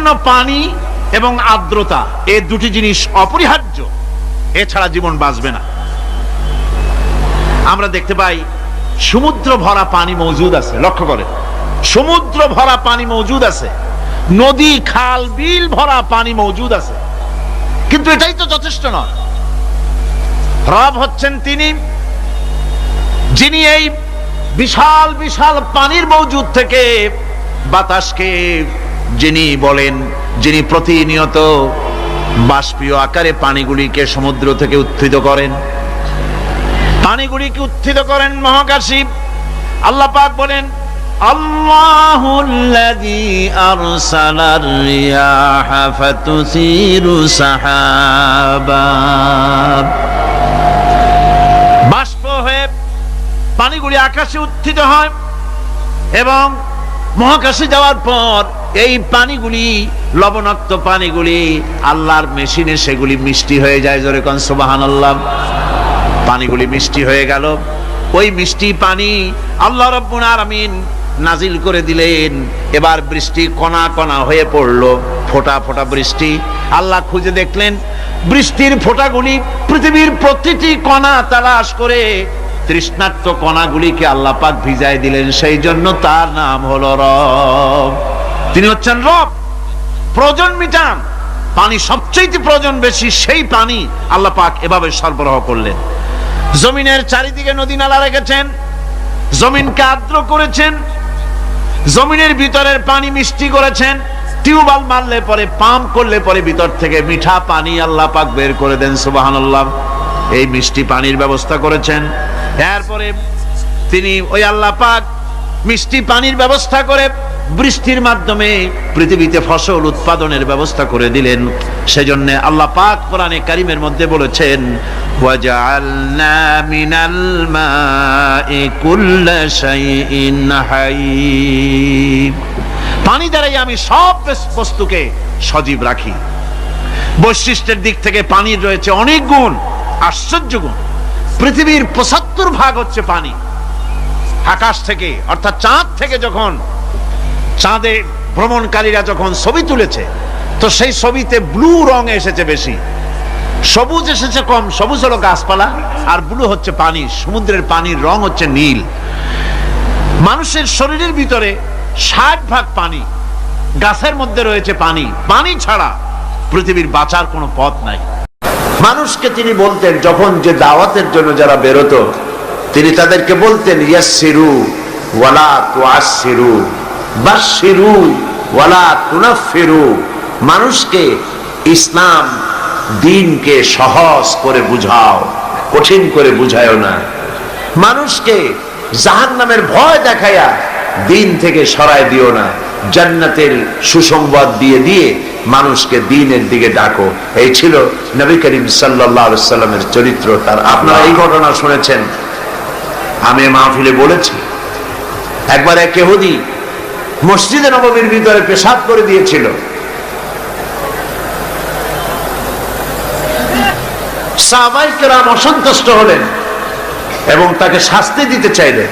জন্য পানি এবং আর্দ্রতা এই দুটি জিনিস অপরিহার্য, এছাড়া জীবন বাঁচবে না। আমরা দেখতে পাই সমুদ্র ভরা পানি মজুদ আছে, লক্ষ্য করে, সমুদ্র ভরা পানি মজুদ আছে, নদী খাল বিল ভরা পানি মজুদ আছে, কিন্তু এটাই তো যথেষ্ট নয়। রব হচ্ছেন তিনি যিনি এই বিশাল বিশাল পানির মজুদ থেকে বাতাসকে যিনি বলেন, যিনি প্রতিনিয়ত বাষ্পীয় আকারে পানিগুলিকে সমুদ্র থেকে উত্থিত করেন, পানিগুলিকে উত্থিত করেন মহাকাশী। আল্লাহ পাক বলেন, আল্লাহুল্লাযী আরসালার রিয়াহা ফাতুসিরু সাহাবা, বাষ্প হয়ে পানিগুলি আকাশে উত্থিত হয় এবং মহাকাশে যাওয়ার পর এই পানিগুলি, লবণাক্ত পানিগুলি আল্লাহর মেশিনে সেগুলি মিষ্টি হয়ে যায়। জোরে কোন সুবহানাল্লাহ। পানিগুলি মিষ্টি হয়ে গেল, ওই মিষ্টি পানি আল্লাহ রাব্বুল আলামিন নাজিল করে দিলেন। এবার বৃষ্টি কণা কণা হয়ে পড়লো, ফোঁটা ফোঁটা বৃষ্টি। আল্লাহ খুঁজে দেখলেন বৃষ্টির ফোঁটাগুলি পৃথিবীর প্রতিটি কণা তালাশ করে তৃষ্ণার্ত কণাগুলিকে আল্লাহ পাক ভিজায় দিলেন। সেই জন্য তার নাম হলো রব। তিনি হচ্ছেন রব, প্রয়োজন মিটান। পানি সবচেয়ে প্রয়োজন বেশি, সেই পানি আল্লাহ পাক এভাবে সরবরাহ করলেন। জমিনের চারিদিকে নদী নালা রেখেছেন, জমিনকে আর্দ্র করেছেন, জমিনের ভিতরের পানি মিষ্টি করেছেন। টিউবওয়েল মারলে পরে, পাম্প করলে পরে ভিতর থেকে মিঠা পানি আল্লাহ পাক বের করে দেন। সুবহানাল্লাহ। এই মিষ্টি পানির ব্যবস্থা করেছেন। এরপরে তিনি ওই আল্লাহ পাক মিষ্টি পানির ব্যবস্থা করে বৃষ্টির মাধ্যমে পৃথিবীতে ফসল উৎপাদনের ব্যবস্থা করে দিলেন। সেজন্য আল্লাহ পাক কোরআনে কারীমের মধ্যে বলেছেন, ওয়াজআলনা মিনাল মাই কুল্লা শাইইন হাই, পানি দ্বারাই আমি সব বস্তুকে সজীব রাখি। বৈশিষ্ট্যের দিক থেকে পানির রয়েছে অনেক গুণ, আশ্চর্য গুণ। পৃথিবীর ৭৫% হচ্ছে পানি। আকাশ থেকে অর্থাৎ চাঁদ থেকে যখন চাঁদে ভ্রমণকারীরা যখন ছবি তুলেছে, তো সেই ছবিতে ব্লু রং এসেছে বেশি, সবুজ এসেছে কম। সবুজ হলো গাছপালা, আর ব্লু হচ্ছে পানি। সমুদ্রের পানির রং হচ্ছে নীল। মানুষের শরীরের ভিতরে ৬০% পানি, গাছের মধ্যে রয়েছে পানি। পানি ছাড়া পৃথিবীর বাঁচার কোনো পথ নাই। মানুষকে তিনি বলতেন, যখন যে দাওয়াতের জন্য যারা বেরোতো, তিনি তাদেরকে বলতেন, ইয়াসসিরু ওয়ালা তুআসসিরু, বাশশিরু ওয়ালা তুনাফফিরু। মানুষকে ইসলাম দ্বীনকে সহজ করে বুঝাও, কঠিন করে বুঝায়ও না। মানুষকে জাহান্নামের ভয় দেখাইয়া দ্বীন থেকে সরায় দিও না। জান্নাতের সুসংবাদ দিয়ে দিয়ে মানুষকে দ্বীনের দিকে ডাকো। এই ছিল নবী করিম সাল্লাল্লাহু আলাইহি ওয়াসাল্লামের চরিত্র। তার আপনারা এই ঘটনা শুনেছেন, আমি মাহফিলে বলেছি। একবার এক ইহুদি মসজিদে নববীর ভিতরে পেশাব করে দিয়েছিল। সাহাবায়ে কেরাম অসন্তুষ্ট হলেন এবং তাকে শাস্তি দিতে চাইলেন।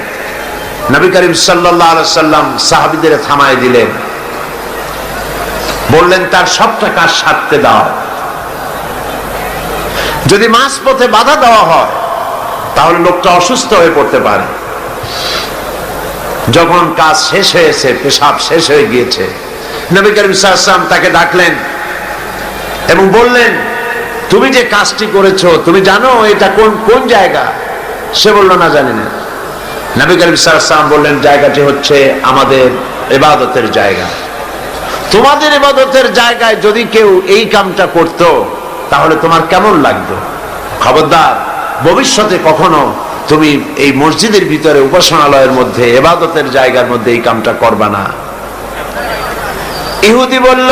নবী করিম সাল্লাল্লাহু আলাইহি ওয়াসাল্লাম সাহাবীদের থামায় দিলেন, বললেন তার সবটা কাজ সারতে দাও। যদি মাঝপথে বাধা দেওয়া হয় তাহলে লোকটা অসুস্থ হয়ে পড়তে পারে। যখন কাজ শেষ হয়েছে, পেশাব শেষ হয়ে গিয়েছে, নবী করিম সাল্লাল্লাহু আলাইহি ওয়াসাল্লাম তাকে ডাকলেন এবং বললেন, তুমি যে কাজটি করেছো তুমি জানো এটা কোন কোন জায়গা? সে বলল, না জানি না। নবী করিম সাল্লাল্লাহু আলাইহি ওয়াসাল্লাম বললেন, জায়গাটি হচ্ছে আমাদের ইবাদতের জায়গা। তোমাদের ইবাদতের জায়গায় যদি কেউ এই কামটা করত তাহলে তোমার কেমন লাগতো? খবরদার, ভবিষ্যতে কখনো তুমি এই মসজিদের ভিতরে, উপাসনালয়ের মধ্যে, ইবাদতের জায়গার মধ্যে এই কামটা করবা না। ইহুদি বলল,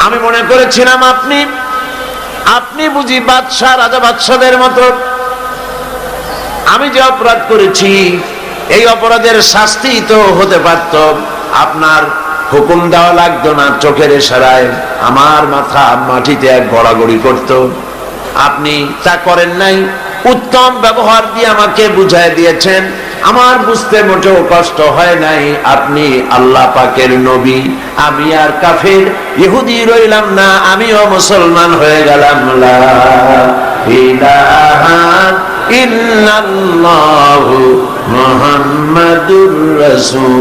আমি মনে করেছিলাম আপনি বুঝি বাদশাহ, রাজা বাদশাদের মতো। আমি যে অপরাধ করেছি এই অপরাধের শাস্তি তো হতে পারত, আপনার হুকুম দেওয়া লাগতো না। চোখের ইশারায় আমার মাথা মাটিতে এক গড়াগড়ি করত। আপনি তা করেন নাই, উত্তম ব্যবহার দিয়ে আমাকে বুঝায় দিয়েছেন। আমার বুঝতে মোটেও কষ্ট হয় নাই, আপনি আল্লাহ পাকের নবী, আমি আর কাফের ইহুদি রইলাম না, আমিও মুসলমান হয়ে গেলাম। লা ইলাহা ইল্লাল্লাহু মুহাম্মাদুর রাসূলুল্লাহ।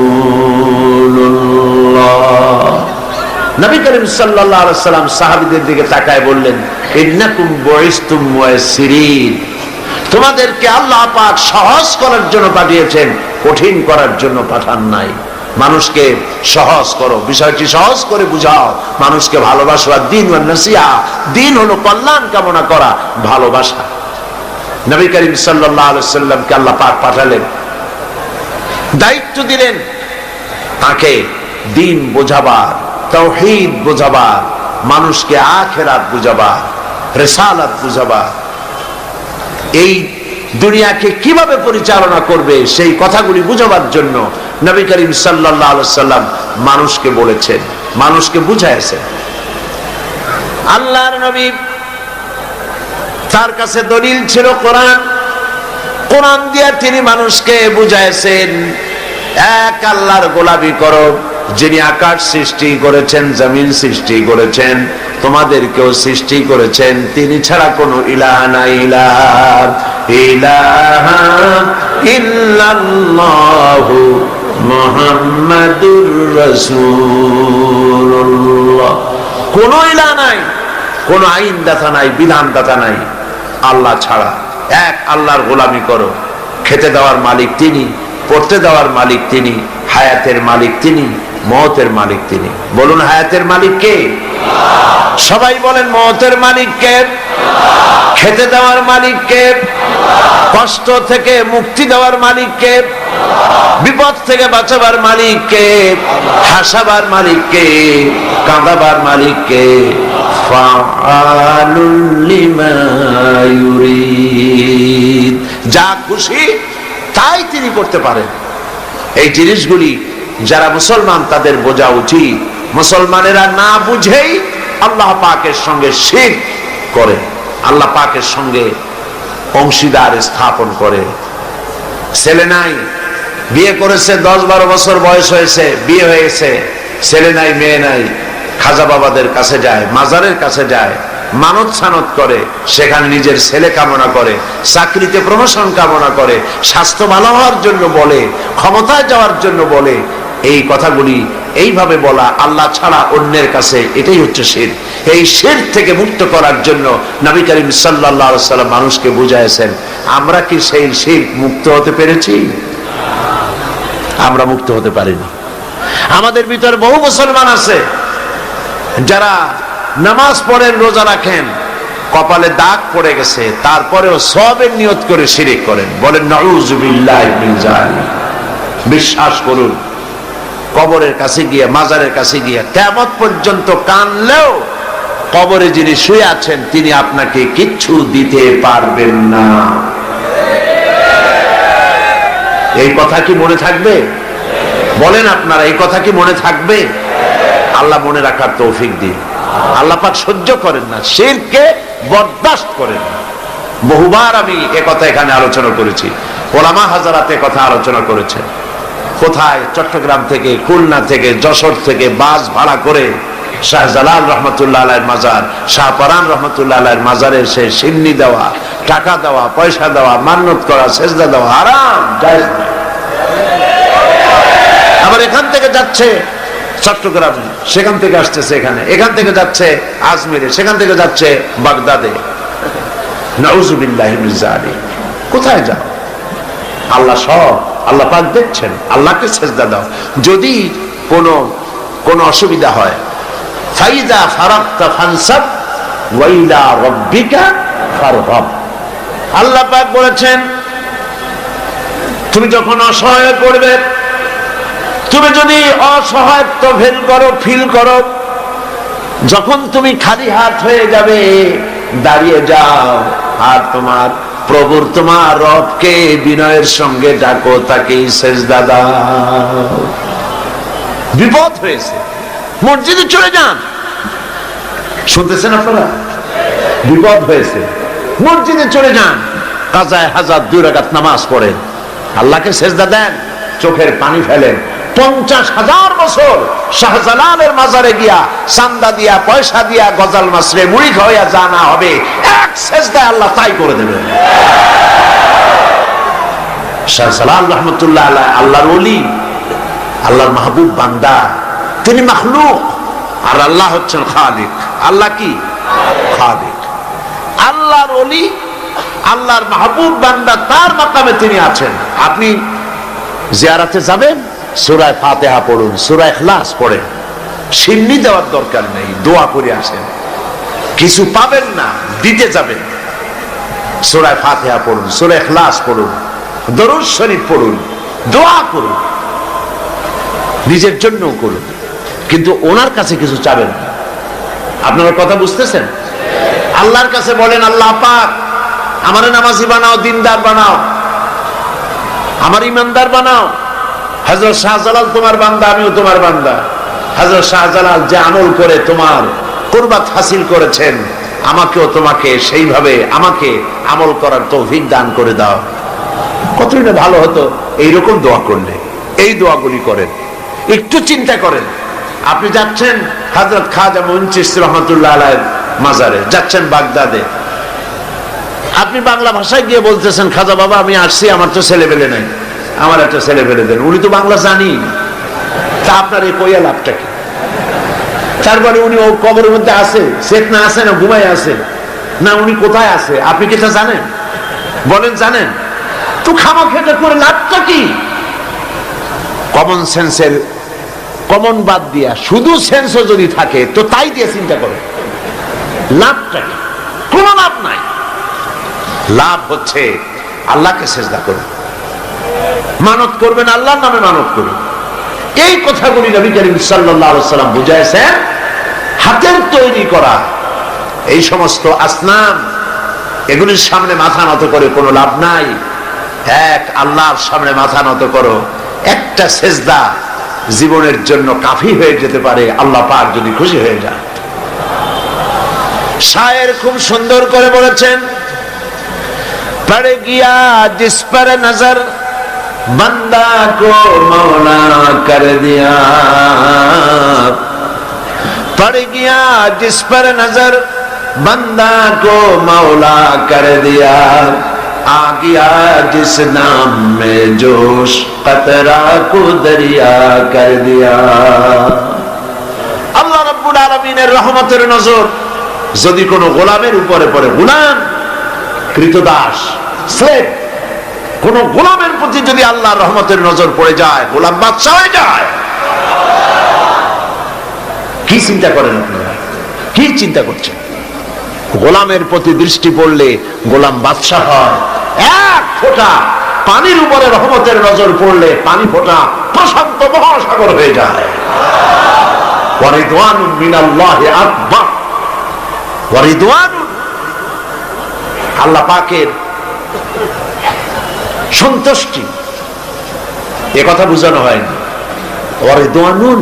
নবী করিম সাল্লাল্লাহু আলাইহি সাল্লাম সাহাবীদের দিকে তাকায় বললেন, ইন্নাকুম বুইসতুম মুয়াসসিরিন, তোমাদেরকে আল্লাহ পাক সহজ করার জন্য পাঠিয়েছেন, কঠিন করার জন্য পাঠান নাই। মানুষকে সহজ করো, বিষয়টি সহজ করে বুঝাও, মানুষকে ভালোবাসো। আর দিন ওয়ান নাসিহা, দিন হলো কল্যাণ কামনা করা, ভালোবাসা। নবী করিম সাল্লাল্লাহু আলাইহি সাল্লামকে আল্লাহ পাক পাঠালেন, দায়িত্ব দিলেন তাকে দিন বোঝাবার, তাওহীদ বোঝাবার, মানুষকে আখিরাত বুঝাবার, রিসালাত বুঝাবার, এই দুনিয়াকে কিভাবে পরিচালনা করবে সেই কথাগুলি বুঝাবার জন্য নবী করিম সাল্লাল্লাহু আলাইহি সাল্লাম মানুষকে বলেছেন, মানুষকে বুঝাইছেন। আল্লাহর নবী, তার কাছে দলিল ছিল কোরআন, কোরআন দিয়ে তিনি মানুষকে বুঝাইছেন, এক আল্লাহর গোলামি করো, যিনি আকাশ সৃষ্টি করেছেন, জমিন সৃষ্টি করেছেন, তোমাদেরকেও সৃষ্টি করেছেন, তিনি ছাড়া কোনো ইলাহ নাই। ইলাহা ইল্লাল্লাহু মুহাম্মাদুর রাসূলুল্লাহ। কোনো ইলাহ নাই, কোনো আইনদাতা নাই, বিধানদাতা নাই আল্লাহ ছাড়া। এক আল্লাহর গোলামি করো। খেতে দেওয়ার মালিক তিনি, পড়তে দেওয়ার মালিক তিনি, হায়াতের মালিক তিনি, মওতের মালিক তিনি। বলুন, হায়াতের মালিক কে? সবাই বলেন, মওতের মালিক কে? খেতে দেওয়ার মালিক কে? কষ্ট থেকে মুক্তি দেওয়ার মালিক কে? বিপদ থেকে বাঁচাবার মালিক কে? হাসাবার মালিক কে? কাঁদাবার মালিক কে? ফাআলুল লিমা ইউরিদ, যা খুশি তাই তিনি করতে পারেন। এই জিনিসগুলি যারা মুসলমান তাদের বোঝা উচিত। মুসলমানেরা না বুঝেই আল্লাহ পাকের সঙ্গে শিরক করে, আল্লাহ পাকের সঙ্গে অংশীদার স্থাপন করে। ছেলে নাই, বিয়ে করেছে, 10-12 বছর বয়স হয়েছে, বিয়ে হয়েছে, ছেলে নাই, মেয়ে নাই, খাজা বাবাদের কাছে যায়, মাজারের কাছে যায়, মানত সানত করে, সেখানে নিজের ছেলে কামনা করে, চাকরিতে প্রমোশন কামনা করে, স্বাস্থ্য ভালো হওয়ার জন্য বলে, ক্ষমতায় যাওয়ার জন্য বলে। এই কথাগুলি এইভাবে বলা আল্লাহ ছাড়া অন্যের কাছে, এটাই হচ্ছে শিরক। এই শিরক থেকে মুক্ত করার জন্য নবী করিম সাল্লাল্লাহু আলাইহি সাল্লাম মানুষকে বুঝাইছেন। আমরা কি সেই শিরক মুক্ত হতে পেরেছি? আমরা মুক্ত হতে পারিনি। আমাদের ভিতর বহু মুসলমান আছে যারা নামাজ পড়েন, রোজা রাখেন, কপালে দাগ পড়ে গেছে, তারপরেও সওয়াবের নিয়ত করে শিরক করেন। বলেন নাউযুবিল্লাহি মিন যালিক। বিশ্বাস করুন, কবরের কাছে গিয়ে, মাজারের কাছে গিয়ে কিয়ামত পর্যন্ত কানলেও কবরে যিনি শুয়ে আছেন তিনি আপনাকে কিচ্ছু দিতে পারবেন না। এই কথা কি মনে থাকবে? বলেন আপনারা, এই কথা কি মনে থাকবে? আল্লাহ মনে রাখার তৌফিক দিন। আল্লাহ পাক সহ্য করেন না, শিরককে বরদাস্ত করেন না। বহুবার আমি একথা এখানে আলোচনা করেছি, ওলামা হাজারাত কথা আলোচনা করেছেন। কোথায়? চট্টগ্রাম থেকে, খুলনা থেকে, যশোর থেকে বাস ভাড়া করে শাহজালাল রহমতুল্লাহ আলাইহির মাজার, শাহপরান রহমতুল্লাহ আলাইহির মাজারে সে সিন্নি দেওয়া, টাকা দেওয়া, পয়সা দেওয়া, মান্নত করা, সেজদা দেওয়া হারাম, জায়েজ না। আবার এখান থেকে যাচ্ছে চট্টগ্রামে, সেখান থেকে আসতেছে এখানে, এখান থেকে যাচ্ছে আজমিরে, সেখান থেকে যাচ্ছে বাগদাদে। নাউযুবিল্লাহি মিন যালিক। কোথায় যাও? আল্লাহ সব, আল্লাহ পাক দেখছেন। আল্লাহকে সেজদা দাও। যদি কোনো অসুবিধা হয়, ফাইযা ফারাগতা ফানসাব ওয়া ইলা রাব্বিকা ফারহাব। আল্লাহ পাক বলেছেন, তুমি যখন অসহায় পড়বে, তুমি যদি অসহায়ত্ব ফিল করো, যখন তুমি খালি হাত হয়ে যাবে, দাঁড়িয়ে যাও আর তোমার প্রভুর, তোমার রবকে বিনয়ের সঙ্গে ডাকো, তাকেই সেজদা দাও। বিপদ হয়েছে, মসজিদে চলে যান। শুনতেছেন আপনারা? বিপদ হয়েছে, মসজিদে চলে যান, কাজায়ে হাজাত 2 রাকাত নামাজ পড়েন, আল্লাহকে সেজদা দেন, চোখের পানি ফেলেন। 50,000 বছর শাহজালালের মাজারে গিয়া চান্দা দিয়া পয়সা দিয়া গজাল মাসরে মুড়ি খাওয়া জানা হবে, এক সেজদায় আল্লাহ তাই করে দেবেন। শাহজালাল রহমতুল্লাহ আলাইহি আল্লাহর ওলি, আল্লাহর মাহবুব বান্দা, তিনি মাখলুক আর আল্লাহ হচ্ছেন খালিক। আল্লাহ কি? খালিক। আল্লাহর ওলি, আল্লাহর মাহবুব বান্দা, তার মাকামে তিনি আছেন। আপনি জিয়ারতে যাবেন, সূরা ফাতিহা পড়ুন, সূরা ইখলাস পড়েন, সিন্নি দেওয়ার দরকার নেই, দোয়া করে আসেন। কিছু পাবেন না, দিতে যাবেন, সূরা ফাতিহা পড়ুন, সূরা ইখলাস পড়ুন, দরুদ শরীফ পড়ুন, দোয়া করুন, নিজের জন্য করুন, কিন্তু ওনার কাছে কিছু চাবেন না। আপনারা কথা বুঝতেছেন? আল্লাহর কাছে বলেন, আল্লাহ পাক আমারে নামাজি বানাও, দিনদার বানাও, আমার ইমানদার বানাও। হযরত শাহজালাল তোমার বান্দা, আমিও তোমার বান্দা। হযরত শাহজালাল যে আমল করে তোমার কুরবাত হাসিল করেছেন, আমাকেও তোমাকে সেইভাবে আমাকে আমল করার তৌফিক দান করে দাও। কতই না ভালো হতো এইরকম দোয়া করলে। এই দোয়াগুলি করেন, একটু চিন্তা করেন। আপনি যাচ্ছেন হযরত খাজা মুঈন চিশতি রহমাতুল্লাহ আলাইহির মাজারে, যাচ্ছেন বাগদাদে। আপনি বাংলা ভাষায় গিয়ে বলতেছেন, খাজা বাবা আমি আসছি, আমার তো ছেলেবেলে নাই, আমার একটা ছেলেবেলে দেন। উনি তো বাংলা জানি, তা আপনার এই কইয়া লাভটা কি? তারপরে উনি ও কবরের মধ্যে আছে, চেতনা আছে না ঘুমাই আছে, না উনি কোথায় আছে আপনি কি তা জানেন? বলেন জানেন? তো খামাখেটা করে লাভটা কি? কমন সেন্সের কমন বাদ দিয়া শুধু সেন্সও যদি থাকে তো তাই দিয়ে চিন্তা করে লাভটা কি? কোনো লাভ নাই। লাভ হচ্ছে আল্লাহকে সেজদা করুন, মানত করবেন, আল্লাহর নামে মানত করুন। এই কথাগুলি নবী করিম সাল্লাল্লাহু আলাইহি ওয়াসাল্লাম বুঝাইছেন। হাতের তৈরি করা এই সমস্ত আসনাম, এগুলির সামনে মাথা নত করে কোনো লাভ নাই। এক আল্লাহর সামনে মাথা নত করো, একটা সেজদা জীবনের জন্য কাফি হয়ে যেতে পারে, আল্লাহ পাক যদি খুশি হয়ে যায়। শায়ের খুব সুন্দর করে বলেছেন, পড় গিয়া জিস পর নজর बंदा को मौला कर दिया, पड़ गया जिस पर नजर बंदा को मौला कर दिया, आ गया जिस नाम में जोश कतरा को दरिया कर दिया। আল্লাহ রাব্বুল আলামিনের রহমতের নজর যদি কোনো গোলামের উপরে পড়ে, গোলাম কৃতদাস স্লেভ, কোন গোলামের প্রতি যদি আল্লাহর রহমতের নজর পড়ে যায়, গোলাম বাদশা হয়ে যায়। কি চিন্তা করেন আপনারা? কি চিন্তা করছেন? গোলামের প্রতি দৃষ্টি পড়লে গোলাম বাদশা হয়। এক ফোঁটা পানির উপরে রহমতের নজর পড়লে পানি ফোঁটা প্রশান্ত মহাসাগর হয়ে যায়। ওয়া রিদওয়ানুম মিনাল্লাহি আকবার, ওয়া রিদওয়ানুন, আল্লাহ পাকের সন্তুষ্টি, এ কথা বোঝানো হয়নি। ওয়ারিদওয়ানুন,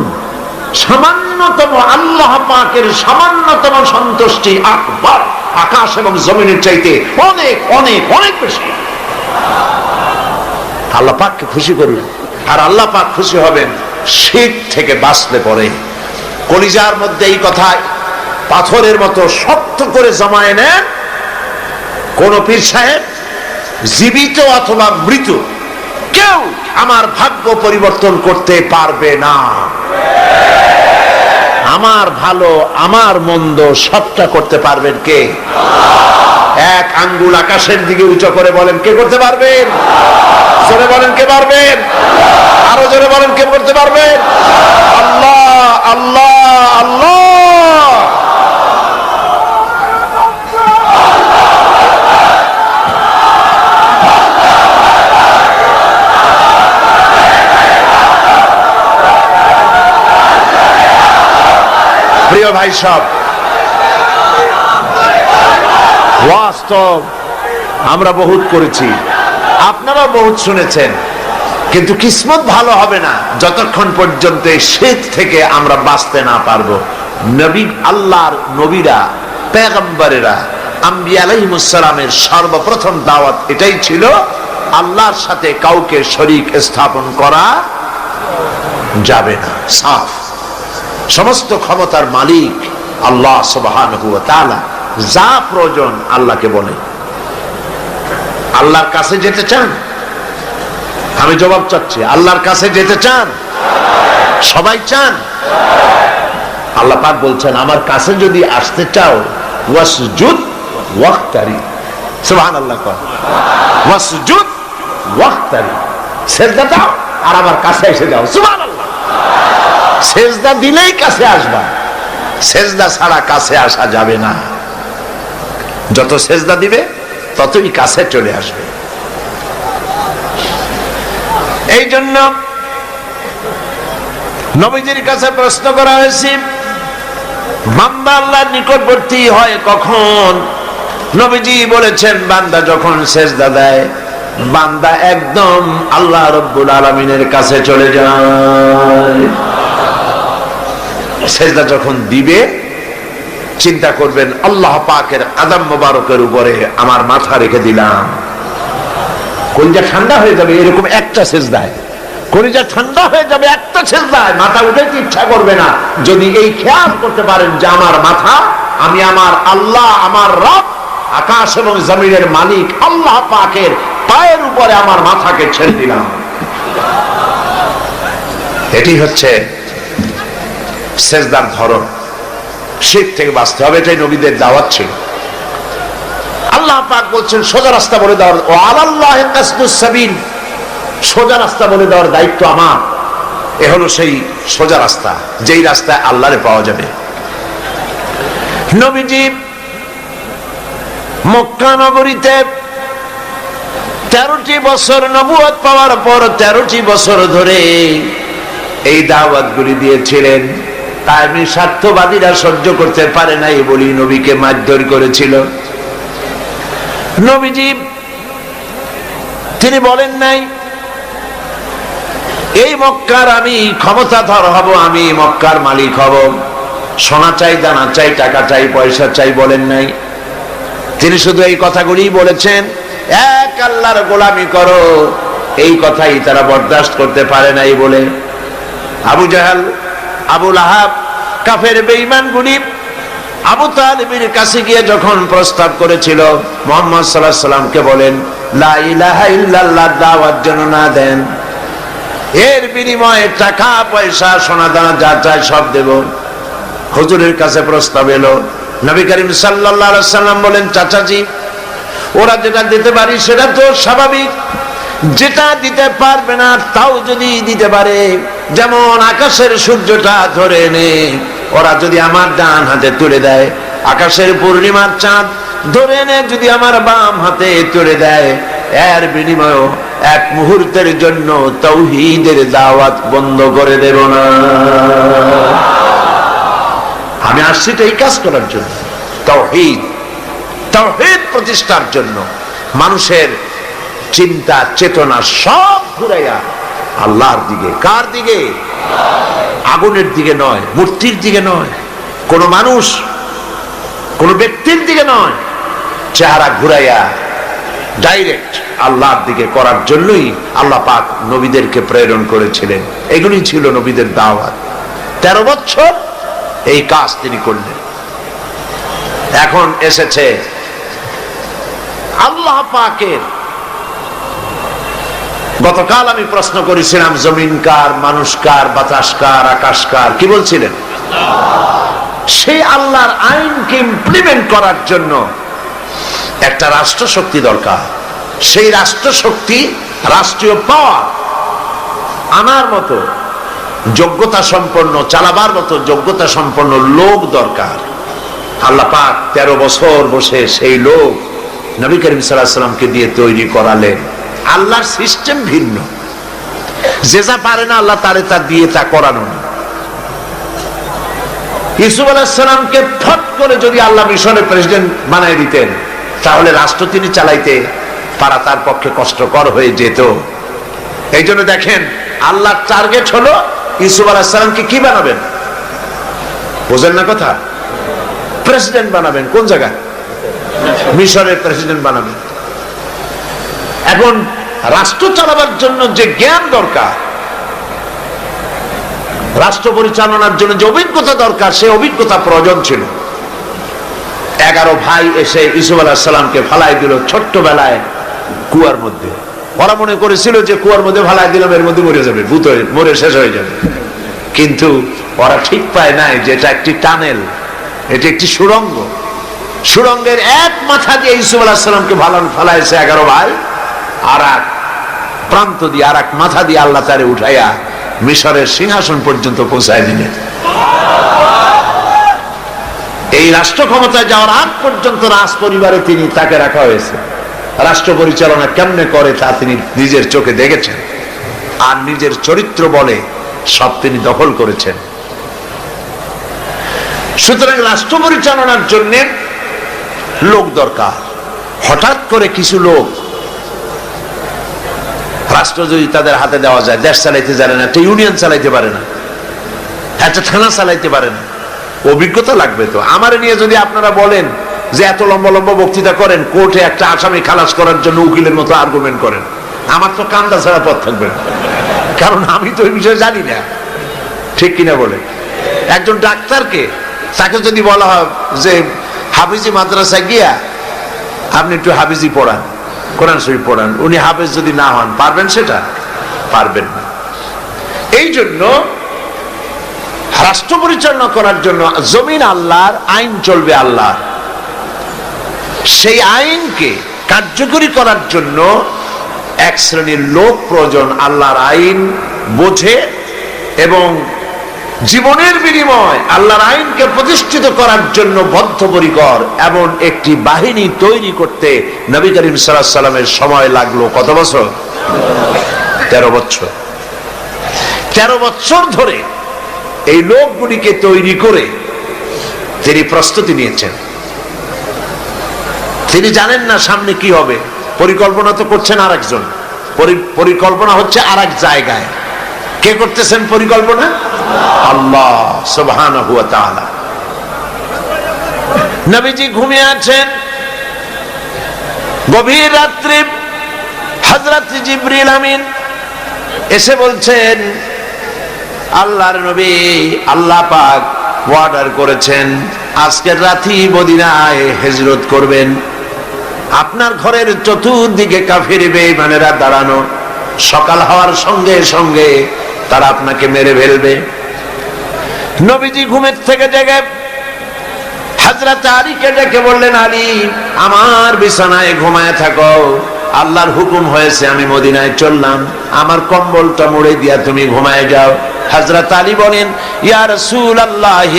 সামান্যতম আল্লাহ পাকের সামান্যতম সন্তুষ্টি আকবার, আকাশ এবং জমিনের চাইতে অনেক অনেক অনেক বেশি। আল্লাহ পাককে খুশি করুন, আর আল্লাহ পাক খুশি হবেন শীত থেকে বাঁচলে পরে। কলিজার মধ্যে এই কথায় পাথরের মতো শক্ত করে জমায়ে নেন। কোন পীর সাহেব, জীবিত অথবা মৃত, কেউ আমার ভাগ্য পরিবর্তন করতে পারবে না। আমার ভালো আমার মন্দ সবটা করতে পারবেন কে? এক আঙ্গুল আকাশের দিকে উঁচু করে বলেন, কে করতে পারবেন? জোরে বলেন, কে পারবেন? আরো জোরে বলেন, কে করতে পারবেন? আল্লাহ, আল্লাহ, আল্লাহ। প্রিয় ভাই সব, বাস্তব আমরা বহুত করেছি, আপনারা বহুত শুনেছেন, কিন্তু কিসমত ভালো হবে না যতক্ষণ পর্যন্ত এই শীত থেকে আমরা বাঁচতে না পারবো। নবী, আল্লাহর নবীরা, পেগম্বরেরা, আম্বিয়া আলাইহিমুস সালামের সর্বপ্রথম দাওয়াত এটাই ছিল আল্লাহর সাথে কাউকে শরীক স্থাপন করা যাবে না। সাফ। সমস্ত ক্ষমতার মালিক আল্লাহ সুবহানাহু ওয়া তাআলা। যা প্রয়োজন আল্লাহকে বলে। আল্লাহর কাছে যেতে চান? আমি জবাব চাচ্ছি, আল্লাহর কাছে যেতে চান? সবাই চান? আল্লাহ পাক বলছেন, আমার কাছে যদি আসতে চাও ওয়াসজুদ ওয়াক্তারি। সুবহানাল্লাহ। ওয়াসজুদ ওয়াক্তারি, সিজদা দাও আর আমার কাছে এসে যাও। সুবহানাল্লাহ। সিজদা দিলেই কাছে আসবা, সিজদা ছাড়া কাছে আসা যাবে না। যত সিজদা দিবে ততই কাছে চলে আসবে। এই জন্য নবীজির কাছে প্রশ্ন করা হয়েছে, বান্দা আল্লাহর নিকটবর্তী হয় কখন? নবীজি বলেছেন, বান্দা যখন সিজদা দেয়, বান্দা একদম আল্লাহ রাব্বুল আলামিনের কাছে চলে যায়। সিজদা যখন দিবে চিন্তা করবেন, আল্লাহ পাকের আদম মোবারকের উপরে আমার মাথা রেখে দিলাম। কলিজা ঠান্ডা হয়ে যাবে এরকম একটা সিজদায়। কলিজা ঠান্ডা হয়ে যাবে একটা সিজদায়, মাথা উঠাইতে ইচ্ছা করবে না। যদি এই খেয়াল করতে পারেন যে আমার মাথা, আমি আমার আল্লাহ, আমার রব, আকাশ এবং জমিনের মালিক আল্লাহ পাকের পায়ের উপরে আমার মাথাকে ছেড়ে দিলাম। এটি হচ্ছে সিজদার ধরন। শিরক থেকে বাঁচতে হবে, এটাই নবীদের দাওয়াত ছিল। আল্লাহ পাক বলছেন, সোজা রাস্তা বলে দেওয়ার, ও আলাল্লাহি কাসদুস সাবিল, সোজা রাস্তা বলে দেওয়ার দায়িত্ব আমার। এ হলো সেই সোজা রাস্তা, যেই রাস্তায় আল্লাহরে পাওয়া যাবে। নবীজি মক্কা নগরীতে 13টি বছর নবুয়ত পাওয়ার পর 13টি বছর ধরে এই দাওয়াতগুলি দিয়েছিলেন। তাই স্বার্থবাদীরা সহ্য করতে পারে নাই বলি নবীকে মারধর করেছিল। নবীজি তিনি বলেন নাই, এই মক্কার আমি ক্ষমতাধর হব, আমি মক্কার মালিক হব, সোনা চাই, দানা চাই, টাকা চাই, পয়সা চাই, বলেন নাই। তিনি শুধু এই কথাগুলি বলেছেন, এক আল্লাহর গোলামি করো। এই কথাই তারা বরদাস্ত করতে পারে নাই বলে আবু জাহাল, আবু লাহাব, কাফের বেঈমানগুলি আবু তালিবের কাছে গিয়ে যখন প্রস্তাব করেছিল মুহাম্মদ সাল্লাল্লাহু আলাইহি সাল্লামকে বলেন লা ইলাহা ইল্লাল্লাহ দাওয়াত যেন না দেন, এর বিনিময়ে টাকা পয়সা সোনা দানা যা চাই সব দেব। হুজুরের কাছে প্রস্তাব এলো। নবী করিম সাল্লাল্লাহু আলাইহি সাল্লাম বলেন, চাচাজি ওরা যেটা দিতে পারি সেটা তো স্বাভাবিক, যেটা দিতে পারবে না তাও যদি দিতে পারে, যেমন আকাশের সূর্যটা ধরে এনে ওরা যদি আমার ডান হাতে তুলে দেয়, আকাশের পূর্ণিমার চাঁদ ধরে এনে যদি আমার বাম হাতে তুলে দেয়, এর বিনিময়ে এক মুহূর্তের জন্য তাওহীদের দাওয়াত বন্ধ করে দেব না। আমি আসছি তো এই কাজ করার জন্য, তাওহীদ প্রতিষ্ঠার জন্য। মানুষের চিন্তা চেতনা সব ঘুরাইয়া আল্লাহর দিকে। কার দিকে? আগুনের দিকে নয়, মূর্তির দিকে নয়, কোন মানুষ কোন ব্যক্তির দিকে নয়, চেহারা ঘুরাইয়া ডাইরেক্ট আল্লাহর দিকে করার জন্যই আল্লাহ পাক নবীদেরকে প্রেরণ করেছিলেন। এগুলি ছিল নবীদের দাওয়াত। 13 বছর এই কাজ তিনি করলেন। এখন এসেছে আল্লাহ পাকের। গতকাল আমি প্রশ্ন করেছিলাম, জমিন কার, মানুষ কার, বাতাস কার, আকাশ কার? কি বলছিলেন? সেই আল্লাহর আইনকে ইমপ্লিমেন্ট করার জন্য একটা রাষ্ট্র শক্তি দরকার। সেই রাষ্ট্র শক্তি, রাষ্ট্রীয় পাওয়ার আনার মতো যোগ্যতা সম্পন্ন, চালাবার মতো যোগ্যতা সম্পন্ন লোক দরকার। আল্লাহ পাক 13 বছর বসে সেই লোক নবী করিম সাল্লাল্লাহু আলাইহি সাল্লামকে দিয়ে তৈরি করালেন। আল্লাহর সিস্টেম ভিন্ন, যে যা পারে না আল্লাহ তারে তা দিয়ে তা করানো না। ইউসুফ আলাইহিস সালামকে ফট করে যদি আল্লাহ মিশরের প্রেসিডেন্ট বানাই দিতেন, তাহলে রাষ্ট্র তিনি চালাইতে পারা তার পক্ষে কষ্টকর হয়ে যেত। এই জন্য দেখেন, আল্লাহর টার্গেট হলো ইউসুফ আলাইহিস সালামকে কি বানাবেন? বোঝেন না কথা? প্রেসিডেন্ট বানাবেন। কোন জায়গায়? মিশরের প্রেসিডেন্ট বানাবেন। এখন রাষ্ট্র চালাবার জন্য যে জ্ঞান দরকার, রাষ্ট্র পরিচালনার জন্য যে অভিজ্ঞতা দরকার, সে অভিজ্ঞতা প্রয়োজন ছিল। 11 ভাই এসে ইউসুফ আলাইহিস সালামকে ফালাই দিল ছোট্টবেলায় কুয়ার মধ্যে। ওরা মনে করেছিল যে কুয়ার মধ্যে ফালাই দিলাম, এর মধ্যে মরে যাবে, ভূত হয়ে মরে শেষ হয়ে যাবে। কিন্তু ওরা ঠিক পায় নাই যে এটা একটি টানেল, এটি একটি সুড়ঙ্গ। সুড়ঙ্গের এক মাথা দিয়ে ইউসুফ আলাইহিস সালামকে ফালাইছে 11 ভাই, আর এক প্রান্ত দিয়ে, আর এক মাথা দিয়ে আল্লাহ তারে উঠাইয়া মিশরের সিংহাসন পর্যন্ত পৌঁছায় দিলেন। এই রাষ্ট্র ক্ষমতায় যাওয়ার আগ পর্যন্ত রাজ পরিবারে তাকে রাখা হয়েছে। রাষ্ট্র পরিচালনা কেমনে করে তা তিনি নিজের চোখে দেখেছেন, আর নিজের চরিত্র বলে সব তিনি দখল করেছেন। সুতরাং রাষ্ট্র পরিচালনার জন্য লোক দরকার। হঠাৎ করে কিছু লোক রাষ্ট্র যদি তাদের হাতে দেওয়া যায়, দেশ চালাইতে জানে না, একটা ইউনিয়ন চালাইতে পারে না, একটা থানা চালাইতে পারে না, অভিজ্ঞতা লাগবে তো। আমার নিয়ে যদি আপনারা বলেন যে এত লম্বা লম্বা বক্তৃতা করেন, কোর্টে একটা আসামি খালাস করার জন্য উকিলের মতো আর্গুমেন্ট করেন, আমার তো কান্দা ছাড়া পথ থাকবে না, কারণ আমি তো এই বিষয়ে জানি না। ঠিক কিনা বলে? একজন ডাক্তারকে, তাকে যদি বলা হয় যে হাফিজি মাদ্রাসা গিয়া আপনি একটু হাফিজি পড়ান, কোরআন শরীফ পড়ান, উনি হাফেজ যদি না হন, পারবেন? সেটা পারবেন না। এই জন্য রাষ্ট্র পরিচালনা করার জন্য জমিন আল্লাহর, আইন চলবে আল্লাহ, সেই আইনকে কার্যকরী করার জন্য এক শ্রেণীর লোক প্রয়োজন, আল্লাহর আইন বোঝে এবং জীবনের বিনিময় আল্লাহর আইনকে প্রতিষ্ঠিত করার জন্য বদ্ধপরিকর। এমন একটি বাহিনী তৈরি করতে নবী করিম সাল্লাল্লাহু আলাইহি ওয়াসাল্লামের সময় লাগলো কত বছর? 13 বছর। 13 বছর ধরে এই লোকগুলিকে তৈরি করে তিনি প্রস্তুতি নিয়েছেন। তিনি জানেন না সামনে কি হবে, পরিকল্পনা তো করছেন আরেকজন, পরিকল্পনা হচ্ছে আরেক জায়গায়। কে করতেছেন পরিকল্পনা? আল্লাহ সুবহানাহু ওয়া তাআলা। নবীজি ঘুমিয়ে আছেন, গভীর রাত্রে হযরত জিবরিল আমিন এসে বলছেন, আল্লাহর নবী, আল্লাহ পাক অর্ডার করেছেন আজকের রাতেই মদিনায় হিজরত করবেন। আপনার ঘরের চতুর্দিকে কাফির বেঈমানেরা দাঁড়ানো, সকাল হওয়ার সঙ্গে সঙ্গে তারা আপনাকে মেরে ফেলবে। নবীজি ঘুমের থেকে জেগে হযরত আলীকে ডেকে বললেন, আলী, আমার বিছানায় ঘুমায় থাকো, আল্লাহর হুকুম হয়েছে আমি মদিনায় চললাম, আমার কম্বলটা মুড়ে দিয়া তুমি ঘুমায় যাও। হযরত আলী বলেন, ইয়া রাসূলুল্লাহ,